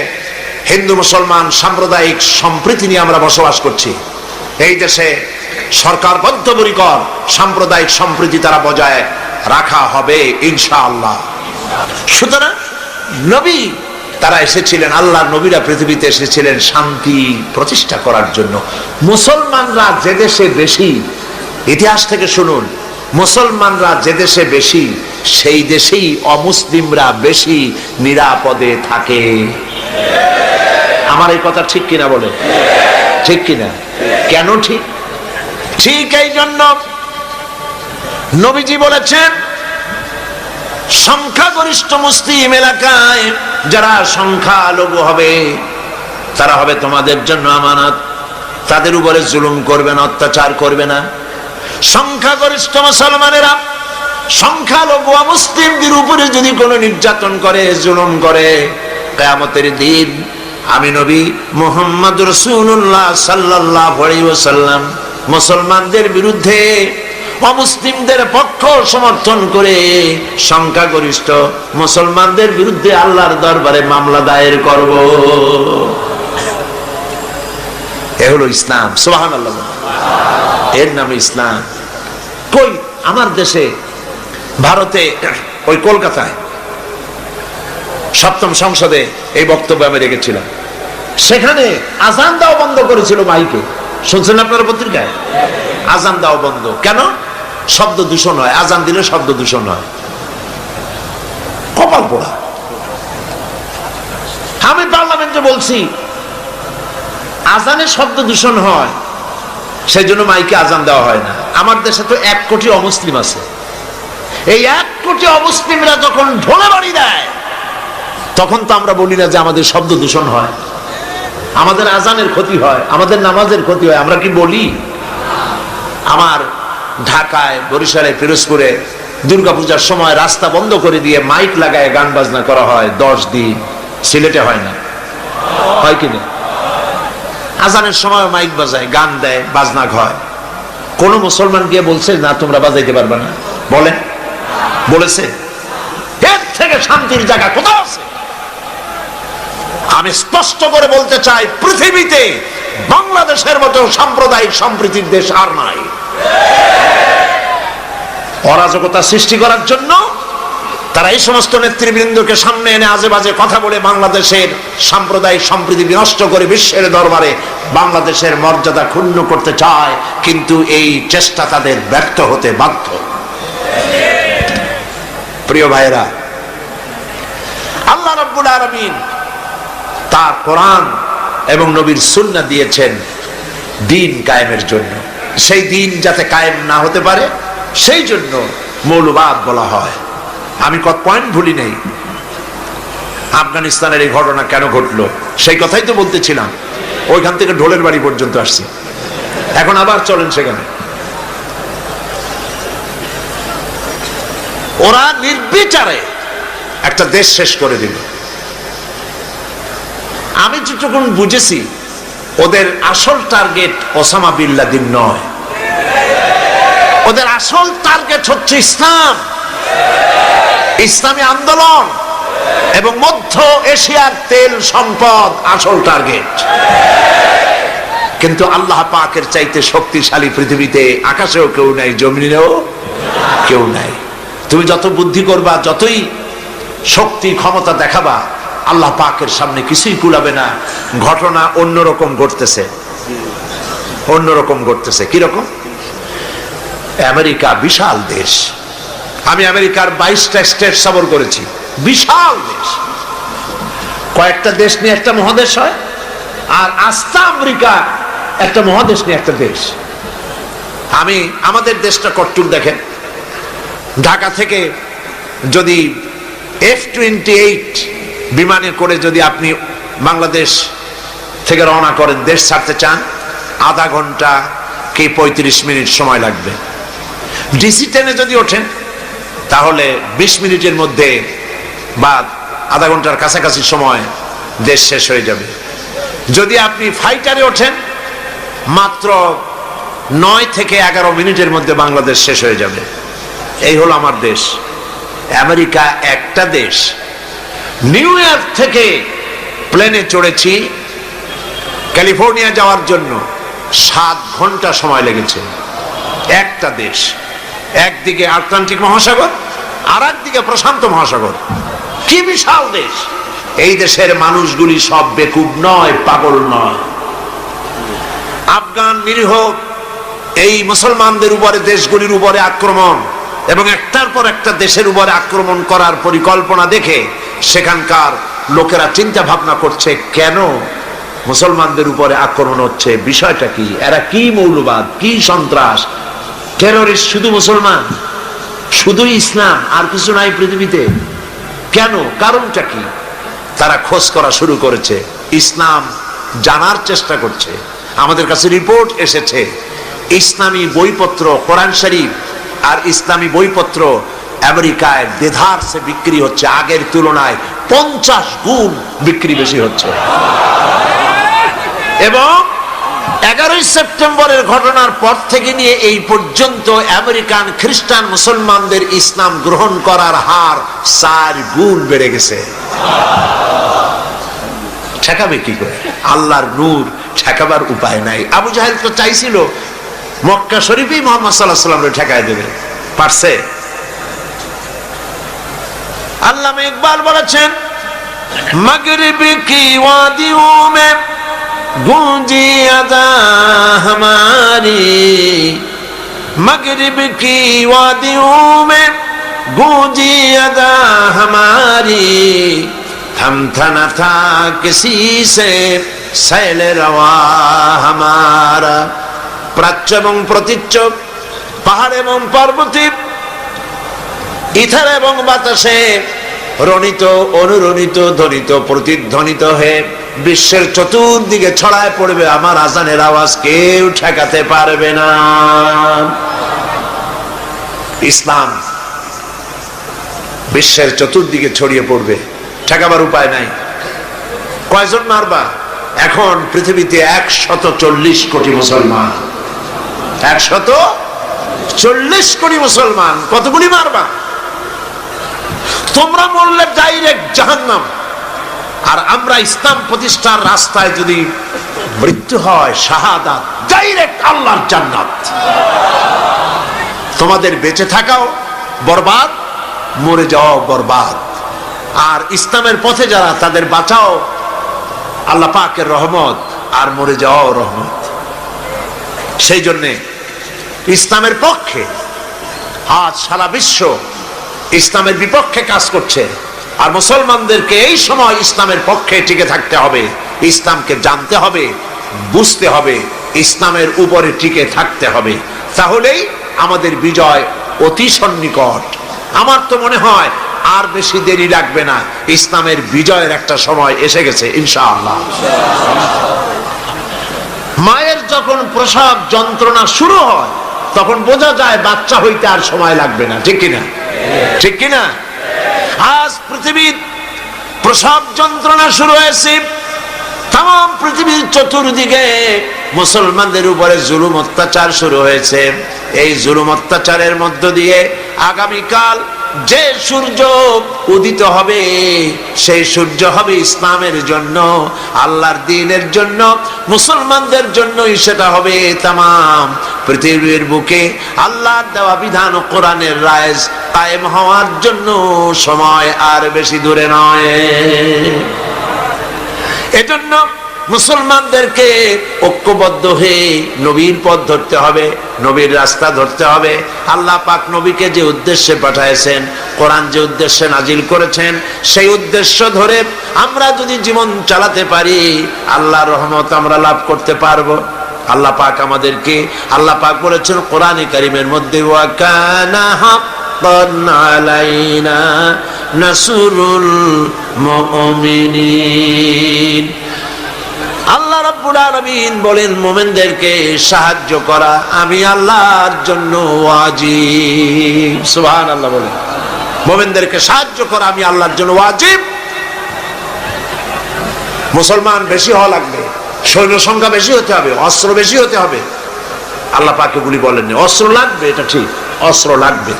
হিন্দু মুসলমান সাম্প্রদায়িক সম্প্রীতি নিয়ে আমরা বসবাস করছি। এই দেশে সরকার বদ্ধপরিকর সাম্প্রদায়িক সম্প্রীতি তারা বজায় রাখা হবে ইনশাআল্লাহ। সুতরাং নবী তারা এসেছিলেন, আল্লাহর নবীরা পৃথিবীতে এসেছিলেন শান্তি প্রতিষ্ঠা করার জন্য। মুসলমানরা যে দেশে বেশি, ইতিহাস থেকে শুনুন, মুসলমানরা যে দেশে বেশি সেই দেশেই অমুসলিমরা বেশি নিরাপদে থাকে। আমার এই কথা ঠিক কিনা বলে? ঠিক কিনা? কেন ঠিক? ঠিক এই জন্য নবীজি বলেছেন, সংখ্যাগরিষ্ঠ মুসলিম এলাকায় যারা সংখ্যালঘু হবে তারা হবে তোমাদের জন্য আমানত। তাদের উপরে জুলুম করবে না, অত্যাচার করবে না। সংখ্যাগরিষ্ঠ মুসলমানেরা সংখ্যালঘু মুসলিমদের উপরে যদি কোনো নির্যাতন করে, জুলুম করে, কিয়ামতের দিন আমি নবী মুহাম্মদ রাসূলুল্লাহ সাল্লাল্লাহু আলাইহি ওয়াসাল্লাম মুসলমানদের বিরুদ্ধে অমুসলিমদের পক্ষ সমর্থন করে সংখ্যাগরিষ্ঠ মুসলমানদের বিরুদ্ধে আল্লাহর দরবারে মামলা দায়ের করব। এ হলো ইসলাম। সুবহানাল্লাহ। এর নাম ইসলাম। কই আমার দেশে, ভারতে, ওই কলকাতায় 7ম সংসদে এই বক্তব্য আমি রেখেছিলাম। সেখানে আজান দেওয়া বন্ধ করেছিল মাইকে। শুনছেন আপনারা পত্রিকায়? আজান দেওয়া বন্ধ কেন? শব্দ দূষণ হয়, আজান দিলে শব্দ দূষণ হয়। কপাল পোড়া। আমি পার্লামেন্টে বলছি আজানে শব্দ দূষণ হয়, সেই জন্য মাইকে আজান দেওয়া হয় না। আমার দেশে তো 1 কোটি অমুসলিম আছে। এই 1 কোটি অমুসলিমরা যখন ঢোলে বাড়ি দেয় তখন তো আমরা বলি না যে আমাদের শব্দ দূষণ হয়, আমাদের আজানের ক্ষতি হয়, আমাদের নামাজের ক্ষতি হয়। আমরা কি বলি? আমার ঢাকায়, বরিশালে, পিরোজপুরে দুর্গাপূজার সময় রাস্তা বন্ধ করে দিয়ে মাইক লাগায় গান বাজনা করা হয় 10 দিন। সিলেটে হয় না? হয় কিনা? আজানের সময় মাইক বাজায়, গান দেয়, বাজনা হয়। কোন মুসলমান গিয়ে বলছে না তোমরা বাজাইতে পারবে না? বলে? বলেছে? এর থেকে শান্তির জায়গা কোথাও আছে? আমি স্পষ্ট করে বলতে চাই, পৃথিবীতে বাংলাদেশের মতো সাম্প্রদায়িক সম্প্রীতির দেশ আর নাই। অরাজকতা সৃষ্টি করার জন্য তারা এই সমস্ত নেতৃবৃন্দকে সামনে এনে আজে বাজে কথা বলে বাংলাদেশের সাম্প্রদায়িক সম্প্রীতি বিনষ্ট করে বিশ্বের দরবারে বাংলাদেশের মর্যাদা ক্ষুণ্ণ করতে চায়, কিন্তু এই চেষ্টা তাদের ব্যর্থ হতে বাধ্য। প্রিয় ভাইরা, আল্লাহ রাব্বুল আলামিন তার কোরআন এবং নবীর সুন্নাহ দিয়েছেন দ্বীন কায়েমের জন্য। সেই দ্বীন যাতে কায়েম না হতে পারে সেই জন্য মৌলবাদ বলা হয়। আমি কত পয়েন্ট ভুলি নেই। আফগানিস্তানের এই ঘটনা কেন ঘটলো সেই কথাই তো বলতেছিলাম। ওইখান থেকে ঢোলের বাড়ি পর্যন্ত আসছি, এখন আবার চলেন সেখানে। ওরা নির্বিচারে একটা দেশ শেষ করে দিল। আমি যতটুকু বুঝেছি ওদের আসল টার্গেট ওসামা বিন লাদেন নয়, ওদের আসল টার্গেট হচ্ছে ইসলাম, ইসলামী আন্দোলন এবং মধ্য এশিয়ার তেল সম্পদ আসল টার্গেট। কিন্তু আল্লাহ পাকের চাইতে শক্তিশালী পৃথিবীতে আকাশেও কেউ নাই, জমিনেও কেউ নাই। তুমি যত বুদ্ধি করবা, যতই শক্তি ক্ষমতা দেখাবা, আল্লাহ পাকের সামনে কিছুই কুলাবে না। ঘটনা অন্যরকম ঘটতেছে, অন্যরকম ঘটতেছে। কিরকম? আমেরিকা বিশাল দেশ, আমি আমেরিকার 22টা স্টেট সফর করেছি। বিশাল দেশ, কয়েকটা দেশ নিয়ে একটা মহাদেশ হয়, আর আস্তা আমেরিকা একটা মহাদেশ নিয়ে একটা দেশ। আমি আমাদের দেশটা কট্টুক দেখেন, ঢাকা থেকে যদি F-28 বিমানে করে যদি আপনি বাংলাদেশ থেকে রওনা করেন, দেশ ছাড়তে চান, আধা ঘন্টা কি 35 মিনিট সময় লাগবে। ডিসি ট্রেনে যদি ওঠেন তাহলে 20 মিনিটের মধ্যে বা আধা ঘন্টার কাছাকাছি সময় দেশ শেষ হয়ে যাবে। যদি আপনি ফাইটারে ওঠেন মাত্র 9 থেকে 11 মিনিটের মধ্যে বাংলাদেশ শেষ হয়ে যাবে। এই হলো আমার দেশ। আমেরিকা একটা দেশ। নিউ ইয়র্ক থেকে প্লেনে চড়েছি ক্যালিফোর্নিয়া যাওয়ার জন্য, 7 ঘন্টা সময় লেগেছে। একটা দেশ, একদিকে আটলান্টিক মহাসাগর আর একদিকে প্রশান্ত মহাসাগর। কি বিশাল দেশ! এই দেশের মানুষগুলি সব বেকুব নয়, পাগল নয়। আফগান নিরীহ এই মুসলমানদের উপরে, দেশগুলির উপরে আক্রমণ এবং একটার পর একটা দেশের উপরে আক্রমণ করার পরিকল্পনা দেখে সেখানকার লোকেরা চিন্তা ভাবনা করছে, কেন মুসলমানদের উপরে আক্রমণ হচ্ছে, বিষয়টা কি, এরা কি মৌলবাদ, কি সন্ত্রাস, টেররিস্ট শুধু মুসলমান, শুধু ইসলাম, আর কিছু নাই পৃথিবীতে, কেন, কারণটা কি? তারা খোঁজ করা শুরু করেছে, ইসলাম জানার চেষ্টা করছে। আমাদের কাছে রিপোর্ট এসেছে ইসলামী বইপত্র, কোরআন শরীফ আর ইসলামী বইপত্র আমেরিকায় দেধারসে বিক্রি হচ্ছে, আগের তুলনায় 50 গুণ বিক্রি বেশি হচ্ছে। এবং 11ই সেপ্টেম্বরের ঘটনার পর থেকে নিয়ে এই পর্যন্ত আমেরিকান খ্রিস্টান মুসলমানদের ইসলাম গ্রহণ করার হার 4 গুণ বেড়ে গেছে। ঠেকাবে কি করে? আল্লাহর নূর, ঠেকাবার উপায় নাই। আবু জাহেল তো চাইছিল মক্কা শরীফেই মুহাম্মদ সাল্লাল্লাহু আলাইহি ওয়াসাল্লামকে ঠেকায় দেবে, পারছে? আল্লামা ইকবাল বলেছেন, মাগরিব কি ওয়াদিও মে गूंजी अदा हमारी, मगरिब की वादियों में गूंजी अदा हमारी, थमथा न था किसी से सैल रवा हमारा। প্রাচ্য এবং প্রতীচ্য, পাহাড় এবং পর্বতে, ইথার এবং বাতাসে রণিত, অনুরণিত, ধ্বনিত, প্রতিধ্বনিত হয়ে বিশ্বের চতুর্দিকে ছড়ায় পড়বে আমার আজানের আওয়াজ, কেউ ঠেকাতে পারবে না। ইসলাম বিশ্বের চতুর্দিকে ছড়িয়ে পড়বে, ঠেকাবার উপায় নাই। কয়জন মারবা? এখন পৃথিবীতে 140 কোটি মুসলমান, 140 কোটি মুসলমান, কতগুলি মারবা? তোমরা বললে ডাইরেক্ট জাহান্নাম, আর আমরা ইসলাম প্রতিষ্ঠার রাস্তায় যদি মৃত্যু হয়, শাহাদাত, ডাইরেক্ট আল্লাহর জান্নাত। তোমাদের বেঁচে থাকাও বরবাদ, মরে যাওয়াও বরবাদ। আর ইসলামের পথে যারা, তাদের বাঁচাও আল্লাহ পাকের রহমত, আর মরে যাওয়াও রহমত। সেই জন্যে ইসলামের পক্ষে আজ সারা বিশ্ব ইসলামের বিপক্ষে কাজ করছে, আর মুসলমানদেরকে এই সময় ইসলামের পক্ষে টিকে থাকতে হবে, ইসলামকে জানতে হবে, বুঝতে হবে, ইসলামের উপরে টিকে থাকতে হবে, তাহলেই আমাদের বিজয় অতি সন্নিকট। আমার তো মনে হয় আর বেশি দেরি লাগবে না, ইসলামের বিজয়ের একটা সময় এসে গেছে ইনশাআল্লাহ। মায়ের যখন প্রসব যন্ত্রণা শুরু হয় তখন বোঝা যায় বাচ্চা হইতে আর সময় লাগবে না, ঠিক কিনা? ঠিক কিনা? আজ পৃথিবীর প্রসব যন্ত্রণা শুরু হয়েছে, তাম পৃথিবীর চতুর্দিকে মুসলমানদের উপরে জুলুম অত্যাচার শুরু হয়েছে। এই জুলুম অত্যাচারের মধ্য দিয়ে আগামীকাল যে সূর্য উদিত হবে, সেই সূর্য হবে ইসলামের জন্য, আল্লাহর দ্বীনের জন্য, মুসলমানদের জন্যই সেটা হবে। তামাম পৃথিবীর বুকে আল্লাহর দেওয়া বিধান ও কোরআনের রায় কায়েম হওয়ার জন্য সময় আর বেশি দূরে নয়। এজন্য মুসলমানদেরকে ঐক্যবদ্ধ হয়ে নবীর পথ ধরতে হবে, নবীর রাস্তা ধরতে হবে। আল্লাহ পাক নবীকে যে উদ্দেশ্যে পাঠাইছেন, কোরআন যে উদ্দেশ্যে নাজিল করেছেন, সেই উদ্দেশ্য ধরে আমরা যদি জীবন চালাতে পারি, আল্লাহর রহমত আমরা লাভ করতে পারবো। আল্লাহ পাক আমাদেরকে, আল্লাহ পাক বলেছেন কোরআনে কারীমের মধ্যে, ওয়া কানা হাক্কান আলাইনা নাসরুল মুমিনিন। আল্লাহ রাব্বুল রব্বুল আলামিন বলেন মুমিনদেরকে সাহায্য করা আমি আল্লাহর জন্য ওয়াজিব। সুবহানাল্লাহ বলেন, মুমিনদেরকে সাহায্য করা আমি আল্লাহর জন্য ওয়াজিব। মুসলমান বেশি হওয়া লাগবে, সৈন্য সংখ্যা বেশি হতে হবে, অস্ত্র বেশি হতে হবে। আল্লাহ পাক এগুলি বলেননি। অস্ত্র লাগবে, এটা ঠিক, অস্ত্র লাগবে।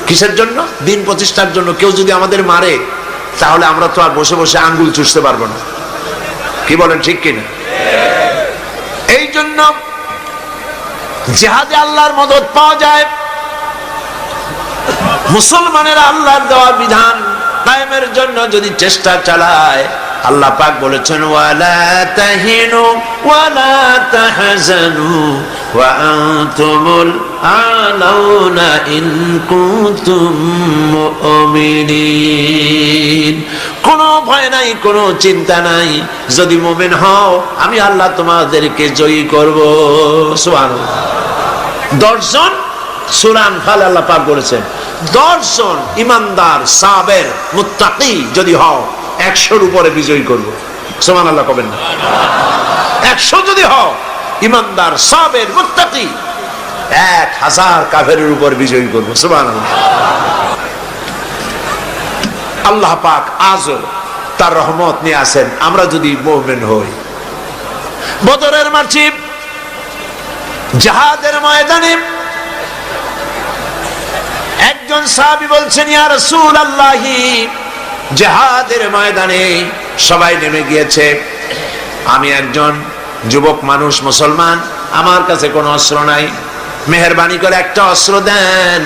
কিসের জন্য? দিন প্রতিষ্ঠার জন্য। কেউ যদি আমাদের মারে তাহলে আমরা তো আর বসে বসে আঙ্গুল চুষতে পারবো না। কি বলেন, ঠিক কিনা? এই জন্য জিহাদে আল্লাহর মদদ পাওয়া যায়। মুসলমানেরা আল্লাহর দেওয়া বিধান কায়েমের জন্য যদি চেষ্টা চালায়, আল্লাহ পাক বলেছেন ওয়ালা তাহিনু ওয়ালা তাহজানু ওয়া আনতুমুল আলাউনা ইন কুনতুম মুমিনিন। কোনো ভয় নাই, কোনো চিন্তা নাই, যদি মুমিন হও আমি আল্লাহ তোমাদেরকে জয়ী করব। সুবহানাল্লাহ। 10 জন সূরা আনফাল আল্লাহ পাক বলেছেন 10 জন ইমানদার সাবের মুত্তাকি যদি হও 100-র উপরে বিজয়ী করব। সুবহানাল্লাহ কবেন না? 100 যদি হও ইমানদার সাবের মুত্তাকি 1000 কাফেরের উপর বিজয়ী করব। সুবহানাল্লাহ। আল্লাহ পাক আজও তার রহমত নিয়ে আসেন আমরা যদি মুমিন হই। বদরের মাঠে জিহাদের ময়দানে একজন সাহাবী বলছেন ইয়া রাসূলুল্লাহ, জিহাদের ময়দানে সবাই নেমে গিয়েছে, আমি একজন যুবক মানুষ, মুসলমান, আমার কাছে কোনো অস্ত্র নাই, মেহেরবানি করে একটা অস্ত্র দেন,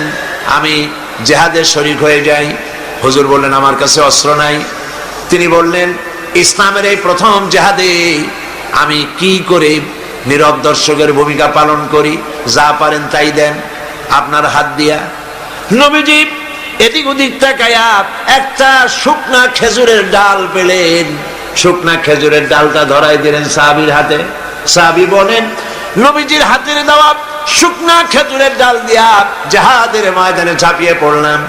আমি জিহাদে শরীক হয়ে যাই। হুজুর বললেন আমার কাছে অস্ত্র নাই। তিনি বললেন ইসলামের এই প্রথম জিহাদে আমি কি করে নীরব দর্শকের ভূমিকা পালন করি, যা পারেন তাই দেন আপনার হাত দিয়া। নবীজি এদিক ওদিক তাকায়া একটা শুকনা খেজুরের ডাল পেলেন, শুকনা খেজুরের ডালটা ধরাই দিলেন সাহাবীর হাতে। সাহাবী বলেন নবীজির হাতের দেওয়া শুকনা খেজুরের ডাল দিয়া জিহাদের ময়দানে ঝাঁপিয়ে পড়লাম।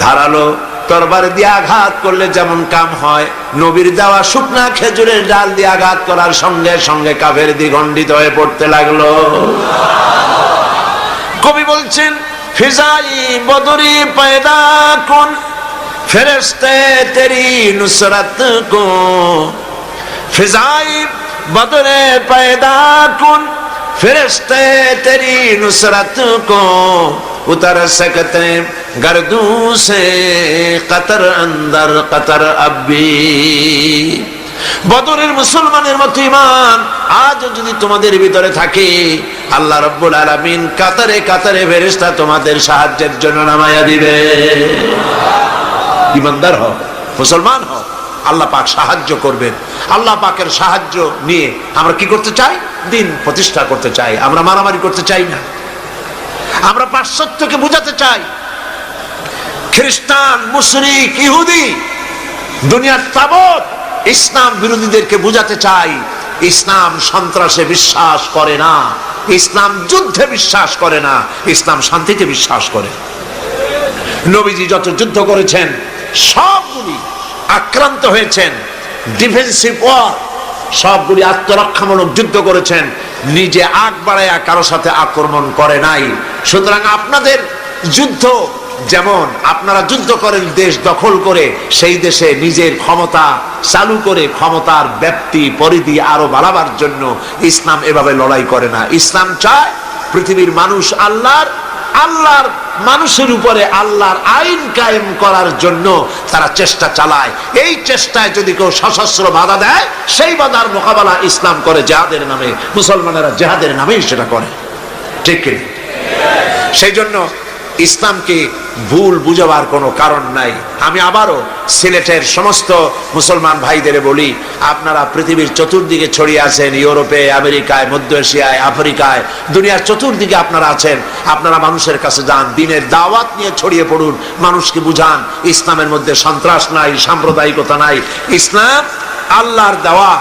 ধারালো তরবার দিয়ে আঘাত করলে যেমন কাম হয়, নবীর দেওয়া শুকনা খেজুরের ডাল দিয়ে আঘাত করার সঙ্গে সঙ্গে কাফের দ্বিগণ্ডিত হয়ে পড়তে লাগলো। কবি বলছেন ফিজাই বদরি পয়দা কুন ফেরেশতে তেরি নুসরত কো, ফিজাই বদরে পয়দা কুন ফেরেশতে তেরি নুসরত কো, उतर सकते गर्दू से कतर अंदर कतर अब्बी। বদরের মুসলমানের মতো ঈমান আজ যদি তোমাদের ভিতরে থাকে, আল্লাহ রাব্বুল আলামিন কাতারে কাতারে ফেরেশতা তোমাদের সাহায্যের জন্য নামায়া দিবে। ঈমানদার হও, মুসলমান হও, আল্লাহ পাক সাহায্য করবেন। আল্লাহ পাকের সাহায্য নিয়ে আমরা কি করতে চাই? দিন প্রতিষ্ঠা করতে চাই। আমরা মারামারি করতে চাই না। আমরা পাশ্চাত্যকে বুঝাতে চাই, খ্রিস্টান, মুশরিক, ইহুদি, দুনিয়ার তাবত ইসলাম বিরোধীদেরকে বুঝাতে চাই ইসলাম সন্ত্রাসে বিশ্বাস করে না, ইসলাম যুদ্ধে বিশ্বাস করে না, ইসলাম শান্তিতে বিশ্বাস করে। নবীজি যত যুদ্ধ করেছেন সবগুলি আক্রান্ত হয়েছেন, ডিফেন্সিভ ওয়ার, সবগুলি আত্মরক্ষামূলক যুদ্ধ করেছেন, নিজে আগ বাড়ায়া কারো সাথে আক্রমণ করে নাই। সুতরাং আপনাদের যুদ্ধ যেমন আপনারা যুদ্ধ করেন দেশ দখল করে, সেই দেশে নিজের ক্ষমতা চালু করে ক্ষমতার ব্যাপ্তি পরিধি আরো বাড়াবার জন্য ইসলাম এভাবে লড়াই করে না। ইসলাম চায় পৃথিবীর মানুষ আল্লাহর মানুষের উপরে আল্লাহর আইন কায়েম করার জন্য তারা চেষ্টা চালায়। এই চেষ্টায় যদি কেউ সশস্ত্র বাধা দেয়, সেই বাধার মোকাবেলা ইসলাম করে জিহাদের নামে। মুসলমানেরা জিহাদের নামেই সেটা করে, ঠিক কি? সেই জন্য ইসলামকে ভুল বুঝাবার কোনো কারণ নাই। আমি আবারও সিলেটের সমস্ত মুসলমান ভাইদের বলি, আপনারা পৃথিবীর চতুর্দিকে ছড়িয়ে আছেন, ইউরোপে, আমেরিকায়, মধ্য এশিয়ায়, আফ্রিকায়, দুনিয়ার চতুর্দিকে আপনারা আছেন। আপনারা মানুষের কাছে যান, দিনের দাওয়াত নিয়ে ছড়িয়ে পড়ুন, মানুষকে বুঝান ইসলামের মধ্যে সন্ত্রাস নাই, সাম্প্রদায়িকতা নাই। ইসলাম আল্লাহর দেওয়া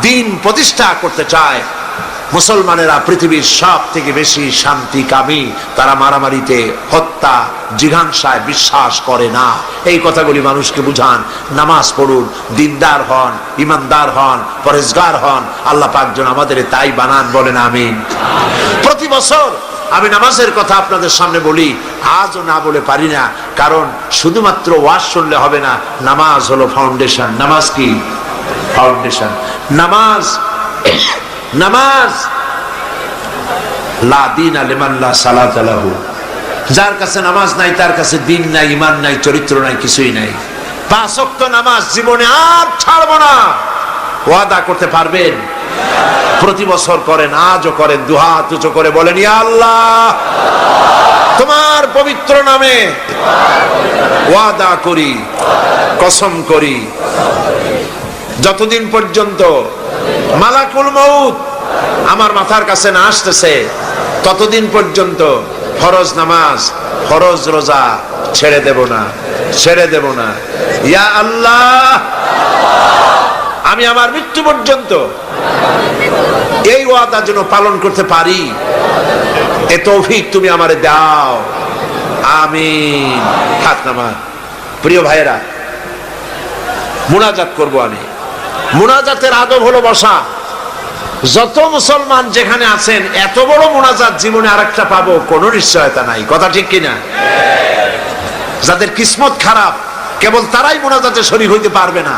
দিন প্রতিষ্ঠা করতে চায়। মুসলমানেরা পৃথিবীর সব থেকে বেশি শান্তিকামী, তারা মারামারিতে, হত্যা, জিঘাংসায় বিশ্বাস করে না। এই কথাগুলি মানুষকে বুঝান। নামাজ পড়ুন, দিনদার হন, ইমানদার হন, পরেজগার হন। আল্লাহ পাক যেন আমাদের তাই বানান, বলেন আমিন। প্রতি বছর আমি নামাজের কথা আপনাদের সামনে বলি, আজও না বলে পারি না, কারণ শুধুমাত্র ওয়াজ শুনলে হবে না। নামাজ হলো ফাউন্ডেশন। নামাজ কি? ফাউন্ডেশন। নামাজ নামাজ লা দীনা লিমান লা সালাতা লাহু। যার কাছে নামাজ নাই তার কাছে দিন নাই, ঈমান নাই, চরিত্র নাই, কিছুই নাই। 5 ওয়াক্ত নামাজ জীবনে আর ছাড়বো না, ওয়াদা করতে পারবেন? প্রতি বছর করেন, আজও করেন, দুহাত উঁচু করে বলেন, ইয়া আল্লাহ, তোমার পবিত্র নামে ওয়াদা করি, কসম করি, যতদিন পর্যন্ত মালাকুল মউত আমার মাথার কাছে না আসতেছে ততদিন পর্যন্ত ফরজ নামাজ, ফরজ রোজা ছেড়ে দেব না, ছেড়ে দেব না। ইয়া আল্লাহ, আমি আমার মৃত্যু পর্যন্ত এই ওয়াদা যেন পালন করতে পারি, এ তৌফিক তুমি আমারে দাও, আমিন। হাত নামান। প্রিয় ভাইয়েরা, মুনাজাত করব আমি। মুনাজাতের আদব হলো বসা। যত মুসলমান যেখানে আছেন, এত বড় মুনাজাত জীবনে আরেকটা পাবো কোনো নিশ্চয়তা নাই। কথা ঠিক কিনা? যাদের কিসমত খারাপ কেবল তারাই মুনাজাতে শরীক হইতে পারবে না।